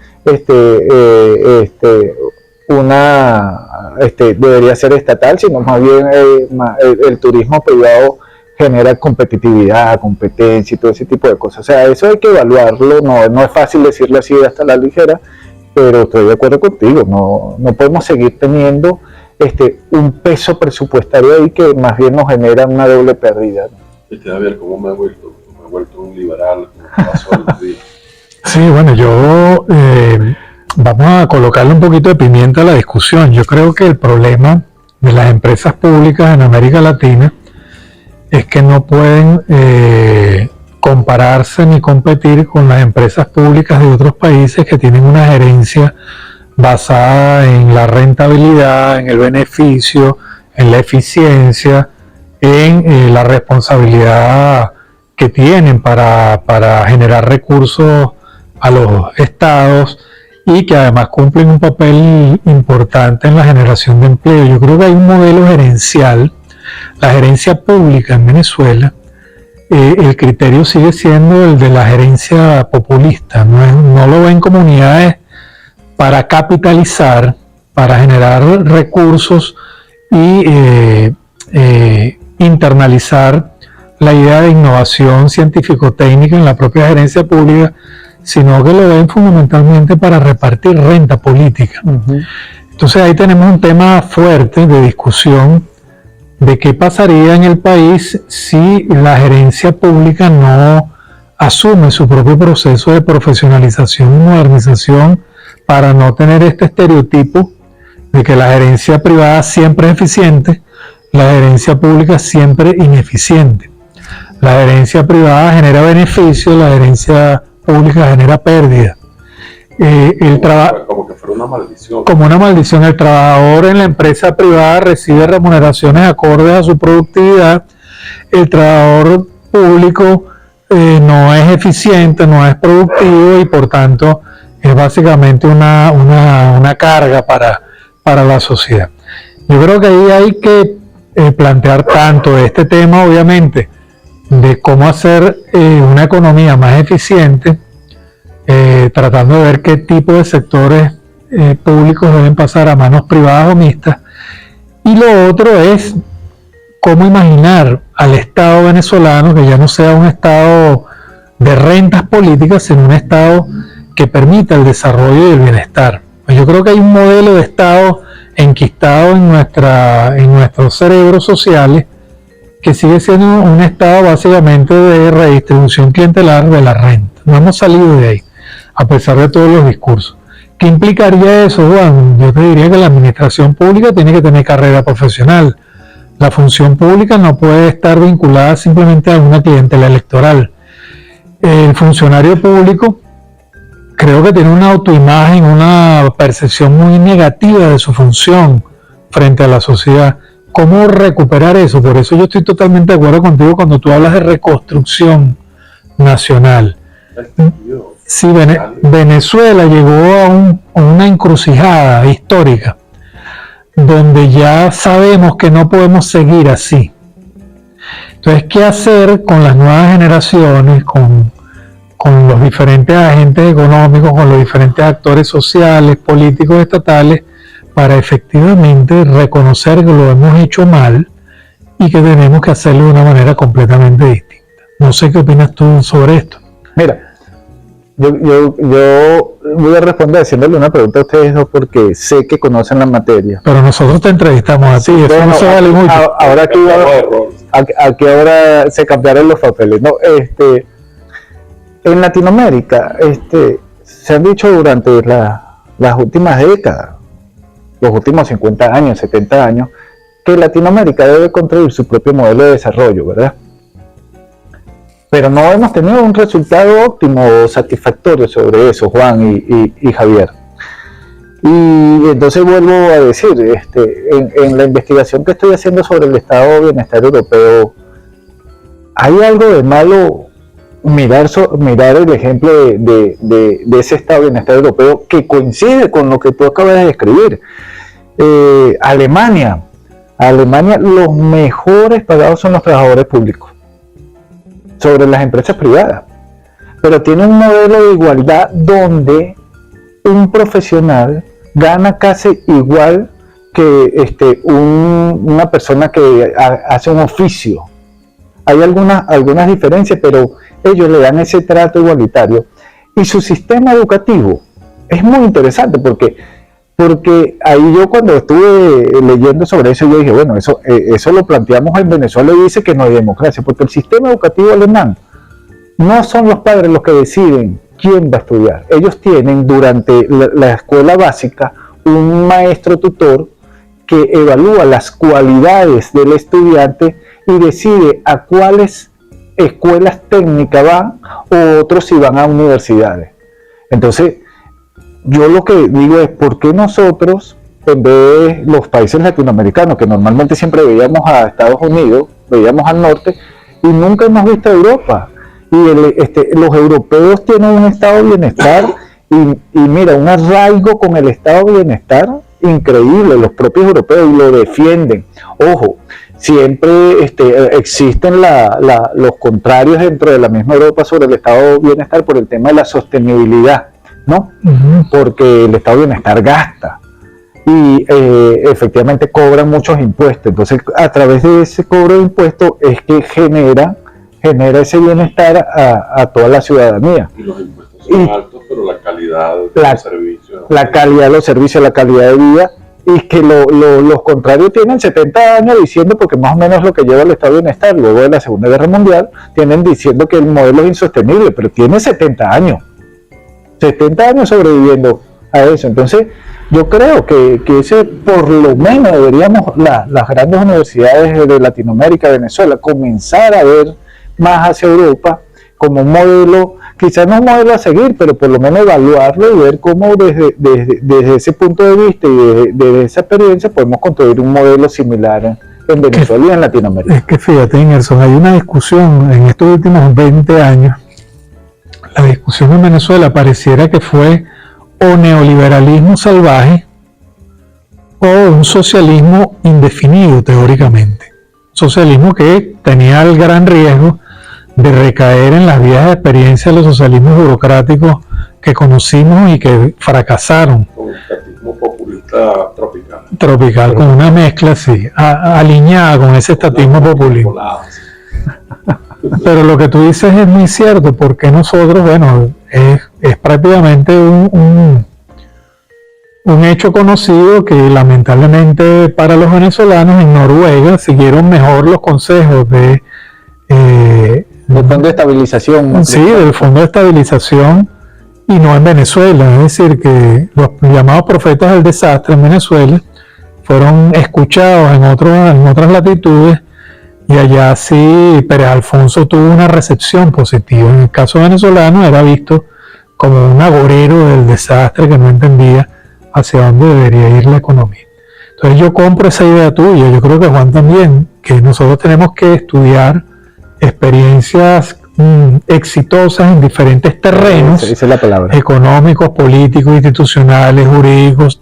debería ser estatal, sino más bien el turismo privado genera competitividad, competencia y todo ese tipo de cosas. O sea, eso hay que evaluarlo, no es fácil decirlo así hasta la ligera, pero estoy de acuerdo contigo, no podemos seguir teniendo un peso presupuestario ahí que más bien nos genera una doble pérdida, ¿no? A ver cómo me he vuelto un liberal, como pasó el día. Sí, bueno, vamos a colocarle un poquito de pimienta a la discusión. Yo creo que el problema de las empresas públicas en América Latina es que no pueden compararse ni competir con las empresas públicas de otros países que tienen una gerencia basada en la rentabilidad, en el beneficio, en la eficiencia, en la responsabilidad que tienen para generar recursos a los estados y que además cumplen un papel importante en la generación de empleo. Yo creo que hay un modelo gerencial, la gerencia pública en Venezuela, el criterio sigue siendo el de la gerencia populista, no lo ven como unidades para capitalizar, para generar recursos y internalizar la idea de innovación científico-técnica en la propia gerencia pública, sino que lo ven fundamentalmente para repartir renta política. Entonces ahí tenemos un tema fuerte de discusión de qué pasaría en el país si la gerencia pública no asume su propio proceso de profesionalización y modernización para no tener este estereotipo de que la gerencia privada siempre es eficiente, la gerencia pública siempre ineficiente. La gerencia privada genera beneficios, la gerencia pública genera pérdida. Como que fuera una maldición. Como una maldición, el trabajador en la empresa privada recibe remuneraciones acordes a su productividad, el trabajador público no es eficiente, no es productivo y por tanto es básicamente una carga para la sociedad. Yo creo que ahí hay que plantear tanto este tema, obviamente, de cómo hacer una economía más eficiente, tratando de ver qué tipo de sectores públicos deben pasar a manos privadas o mixtas. Y lo otro es cómo imaginar al Estado venezolano que ya no sea un Estado de rentas políticas, sino un Estado que permita el desarrollo y el bienestar. Pues yo creo que hay un modelo de Estado enquistado en nuestros cerebros sociales que sigue siendo un Estado básicamente de redistribución clientelar de la renta. No hemos salido de ahí, a pesar de todos los discursos. ¿Qué implicaría eso, Juan? Yo te diría que la administración pública tiene que tener carrera profesional. La función pública no puede estar vinculada simplemente a una clientela electoral. El funcionario público creo que tiene una autoimagen, una percepción muy negativa de su función frente a la sociedad. ¿Cómo recuperar eso? Por eso yo estoy totalmente de acuerdo contigo cuando tú hablas de reconstrucción nacional. Sí, Venezuela llegó a una encrucijada histórica donde ya sabemos que no podemos seguir así. Entonces, ¿qué hacer con las nuevas generaciones, con los diferentes agentes económicos, con los diferentes actores sociales, políticos, estatales, para efectivamente reconocer que lo hemos hecho mal y que tenemos que hacerlo de una manera completamente distinta? No sé qué opinas tú sobre esto. Mira, yo voy a responder haciéndole una pregunta a ustedes dos porque sé que conocen la materia. Pero nosotros te entrevistamos a ti, eso bueno, no se vale mucho. Aquí ahora se cambiaron los papeles. No, en Latinoamérica se han dicho durante las últimas décadas, los últimos 50 años, 70 años, que Latinoamérica debe construir su propio modelo de desarrollo, ¿verdad? Pero no hemos tenido un resultado óptimo o satisfactorio sobre eso, Juan y Javier. Y entonces vuelvo a decir, en la investigación que estoy haciendo sobre el estado de bienestar europeo, ¿hay algo de malo mirar el ejemplo de ese estado de bienestar europeo que coincide con lo que tú acabas de describir? Alemania, los mejores pagados son los trabajadores públicos sobre las empresas privadas, pero tiene un modelo de igualdad donde un profesional gana casi igual que una persona que hace un oficio. Hay algunas diferencias, pero ellos le dan ese trato igualitario. Y su sistema educativo es muy interesante porque ahí yo cuando estuve leyendo sobre eso, yo dije, bueno, eso lo planteamos en Venezuela y dice que no hay democracia, porque el sistema educativo alemán no son los padres los que deciden quién va a estudiar. Ellos tienen durante la escuela básica un maestro tutor que evalúa las cualidades del estudiante y decide a cuáles escuelas técnicas van o otros si van a universidades. Entonces, yo lo que digo es, ¿por qué nosotros, en vez de los países latinoamericanos, que normalmente siempre veíamos a Estados Unidos, veíamos al norte, y nunca hemos visto a Europa? Y los europeos tienen un estado de bienestar y mira, un arraigo con el estado de bienestar increíble, los propios europeos lo defienden. Ojo, siempre existen los contrarios dentro de la misma Europa sobre el estado de bienestar por el tema de la sostenibilidad, ¿no? Porque el estado de bienestar gasta y efectivamente cobran muchos impuestos. Entonces, a través de ese cobro de impuestos es que genera ese bienestar a toda la ciudadanía. Y los impuestos son altos, pero la calidad de los servicios. La calidad de los servicios, la calidad de vida, y que los contrarios tienen 70 años diciendo, porque más o menos lo que lleva el estado de bienestar luego de la Segunda Guerra Mundial, tienen diciendo que el modelo es insostenible, pero tiene 70 años. 70 años sobreviviendo a eso. Entonces, yo creo que ese, por lo menos deberíamos, las grandes universidades de Latinoamérica, Venezuela, comenzar a ver más hacia Europa como un modelo, quizás no un modelo a seguir, pero por lo menos evaluarlo y ver cómo desde ese punto de vista y desde esa experiencia podemos construir un modelo similar en Venezuela y en Latinoamérica. Es que fíjate, Ingerson, hay una discusión en estos últimos 20 años. La discusión en Venezuela pareciera que fue o neoliberalismo salvaje o un socialismo indefinido teóricamente. Socialismo que tenía el gran riesgo de recaer en las viejas experiencias de los socialismos burocráticos que conocimos y que fracasaron. Con el estatismo populista tropical. Tropical, con una mezcla así, alineada con ese estatismo populista. Pero lo que tú dices es muy cierto, porque nosotros, bueno, es prácticamente un hecho conocido que lamentablemente para los venezolanos en Noruega siguieron mejor los consejos del Fondo de Estabilización, ¿no? Sí, del Fondo de Estabilización, y no en Venezuela. Es decir, que los llamados profetas del desastre en Venezuela fueron escuchados en otras latitudes, y allá sí Pérez Alfonso tuvo una recepción positiva. En el caso venezolano era visto como un agorero del desastre que no entendía hacia dónde debería ir la economía. Entonces yo compro esa idea tuya, yo creo que Juan también, que nosotros tenemos que estudiar experiencias exitosas en diferentes terrenos, esa es la palabra, económicos, políticos, institucionales, jurídicos,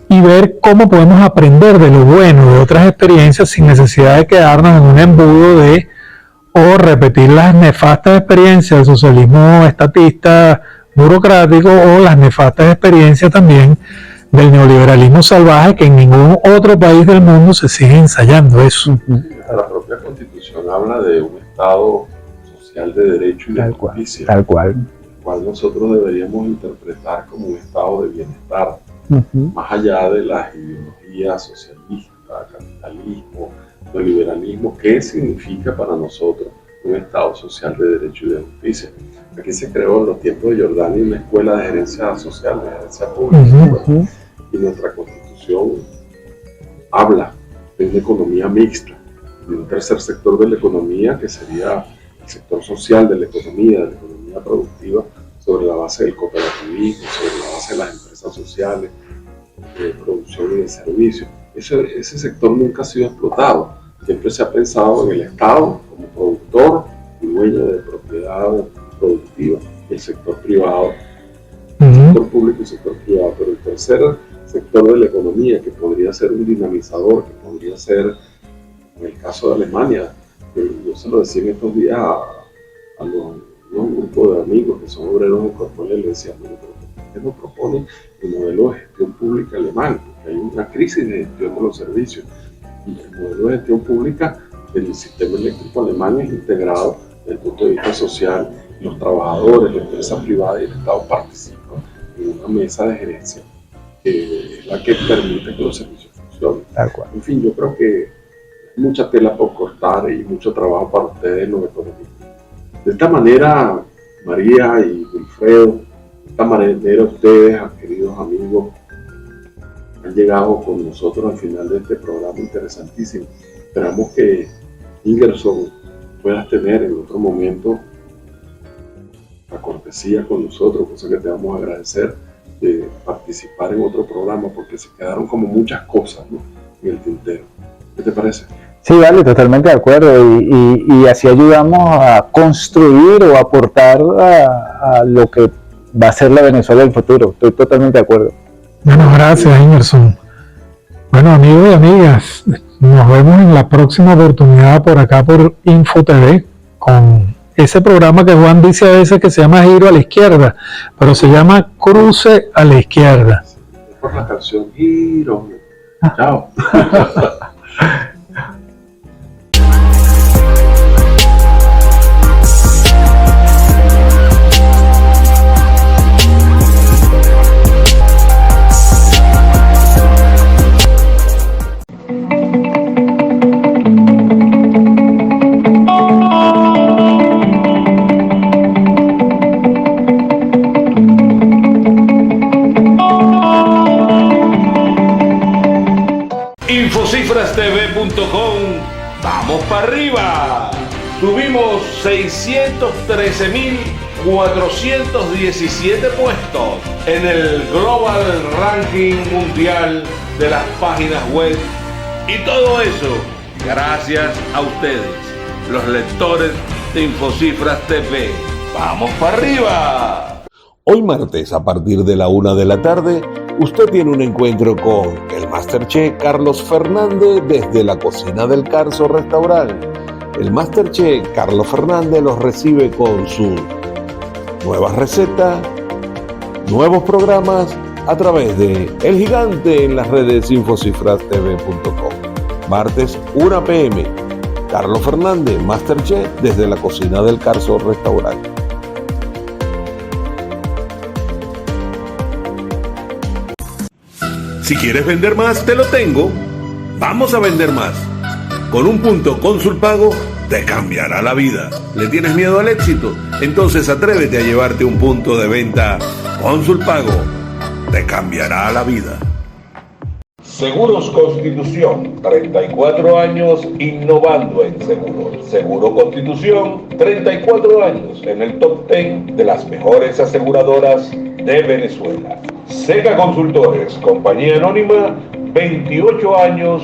y ver cómo podemos aprender de lo bueno de otras experiencias sin necesidad de quedarnos en un embudo o repetir las nefastas experiencias del socialismo estatista burocrático o las nefastas experiencias también del neoliberalismo salvaje, que en ningún otro país del mundo se sigue ensayando eso. La propia Constitución habla de un Estado social de derecho y de justicia, tal cual, el cual nosotros deberíamos interpretar como un estado de bienestar, más allá de las ideologías socialistas, capitalismo, neoliberalismo. ¿Qué significa para nosotros un Estado social de derecho y de justicia? Aquí se creó en los tiempos de Jordania una escuela de gerencia social, de gerencia pública, y nuestra Constitución habla de una economía mixta, de un tercer sector de la economía que sería el sector social de la economía productiva, sobre la base del cooperativismo, sobre la base de las empresas sociales, de producción y de servicios. Ese sector nunca ha sido explotado. Siempre se ha pensado en el Estado como productor y dueño de propiedad productiva, y el sector privado, el sector público y el sector privado. Pero el tercer sector de la economía, que podría ser un dinamizador, que podría ser, en el caso de Alemania, yo se lo decía en estos días a un grupo de amigos que son obreros de Corpolia, le decía, pero ¿por qué no proponen el modelo de gestión pública alemán? Porque hay una crisis de gestión de los servicios, y el modelo de gestión pública del sistema eléctrico alemán es integrado desde el punto de vista social. Los trabajadores, la empresa privada y el Estado participan en una mesa de gerencia que es la que permite que los servicios funcionen. En fin, yo creo que hay mucha tela por cortar y mucho trabajo para ustedes los economistas. De esta manera, María y Wilfredo, de esta manera ustedes, queridos amigos, han llegado con nosotros al final de este programa interesantísimo. Esperamos que, Ingerson, puedas tener en otro momento la cortesía con nosotros, cosa que te vamos a agradecer, de participar en otro programa, porque se quedaron como muchas cosas, ¿no?, en el tintero. ¿Qué te parece? Sí, vale, totalmente de acuerdo. Y así ayudamos a construir o aportar a lo que va a ser la Venezuela del futuro. Estoy totalmente de acuerdo. Bueno, gracias, Emerson. Bueno, amigos y amigas, nos vemos en la próxima oportunidad por acá por InfoTV con ese programa que Juan dice a veces que se llama Giro a la Izquierda, pero se llama Cruce a la Izquierda. Por la canción Giro. Chao. Infocifrastv.com, vamos para arriba. Subimos 613.417 puestos en el Global Ranking Mundial de las páginas web. Y todo eso gracias a ustedes, los lectores de Infocifras TV. ¡Vamos para arriba! Hoy martes, a partir de la 1 de la tarde, usted tiene un encuentro con el Masterchef Carlos Fernández desde la cocina del Carso Restaurante. El Masterchef Carlos Fernández los recibe con sus nuevas recetas, nuevos programas a través de El Gigante en las redes infocifrastv.com. Martes 1 p.m. Carlos Fernández, Masterchef desde la cocina del Carso Restaurante. Si quieres vender más, te lo tengo. Vamos a vender más. Con un punto Consulpago te cambiará la vida. ¿Le tienes miedo al éxito? Entonces atrévete a llevarte un punto de venta Consulpago. Te cambiará la vida. Seguros Constitución, 34 años innovando en seguros. Seguro Constitución, 34 años en el top 10 de las mejores aseguradoras de Venezuela. Sega Consultores, compañía anónima, 28 años,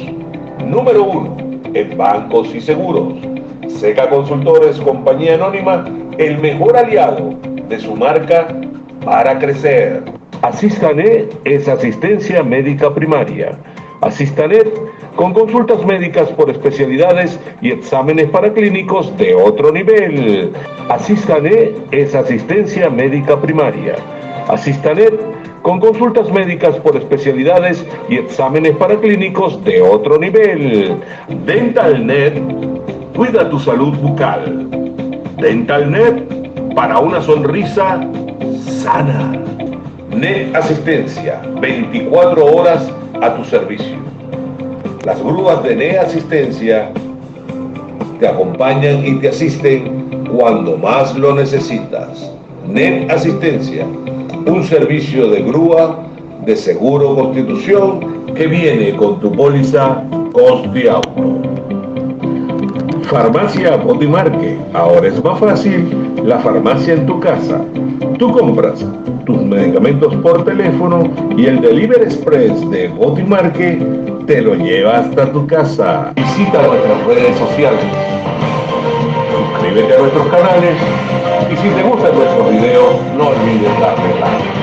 número 1 en bancos y seguros. Sega Consultores, compañía anónima, el mejor aliado de su marca para crecer. Asistanet es asistencia médica primaria. Asistanet con consultas médicas por especialidades y exámenes paraclínicos de otro nivel. Asistanet es asistencia médica primaria. Asistanet con consultas médicas por especialidades y exámenes paraclínicos de otro nivel. DentalNet, cuida tu salud bucal. DentalNet, para una sonrisa sana. Net Asistencia, 24 horas a tu servicio. Las grúas de Net Asistencia te acompañan y te asisten cuando más lo necesitas. Net Asistencia, un servicio de grúa de Seguro Constitución que viene con tu póliza Costi Auto. Farmacia Botimarque, ahora es más fácil la farmacia en tu casa. Tú compras tus medicamentos por teléfono y el Delivery Express de Botimarque te lo lleva hasta tu casa. Visita nuestras redes sociales, suscríbete a nuestros canales y si te gustan nuestros videos no olvides darle like.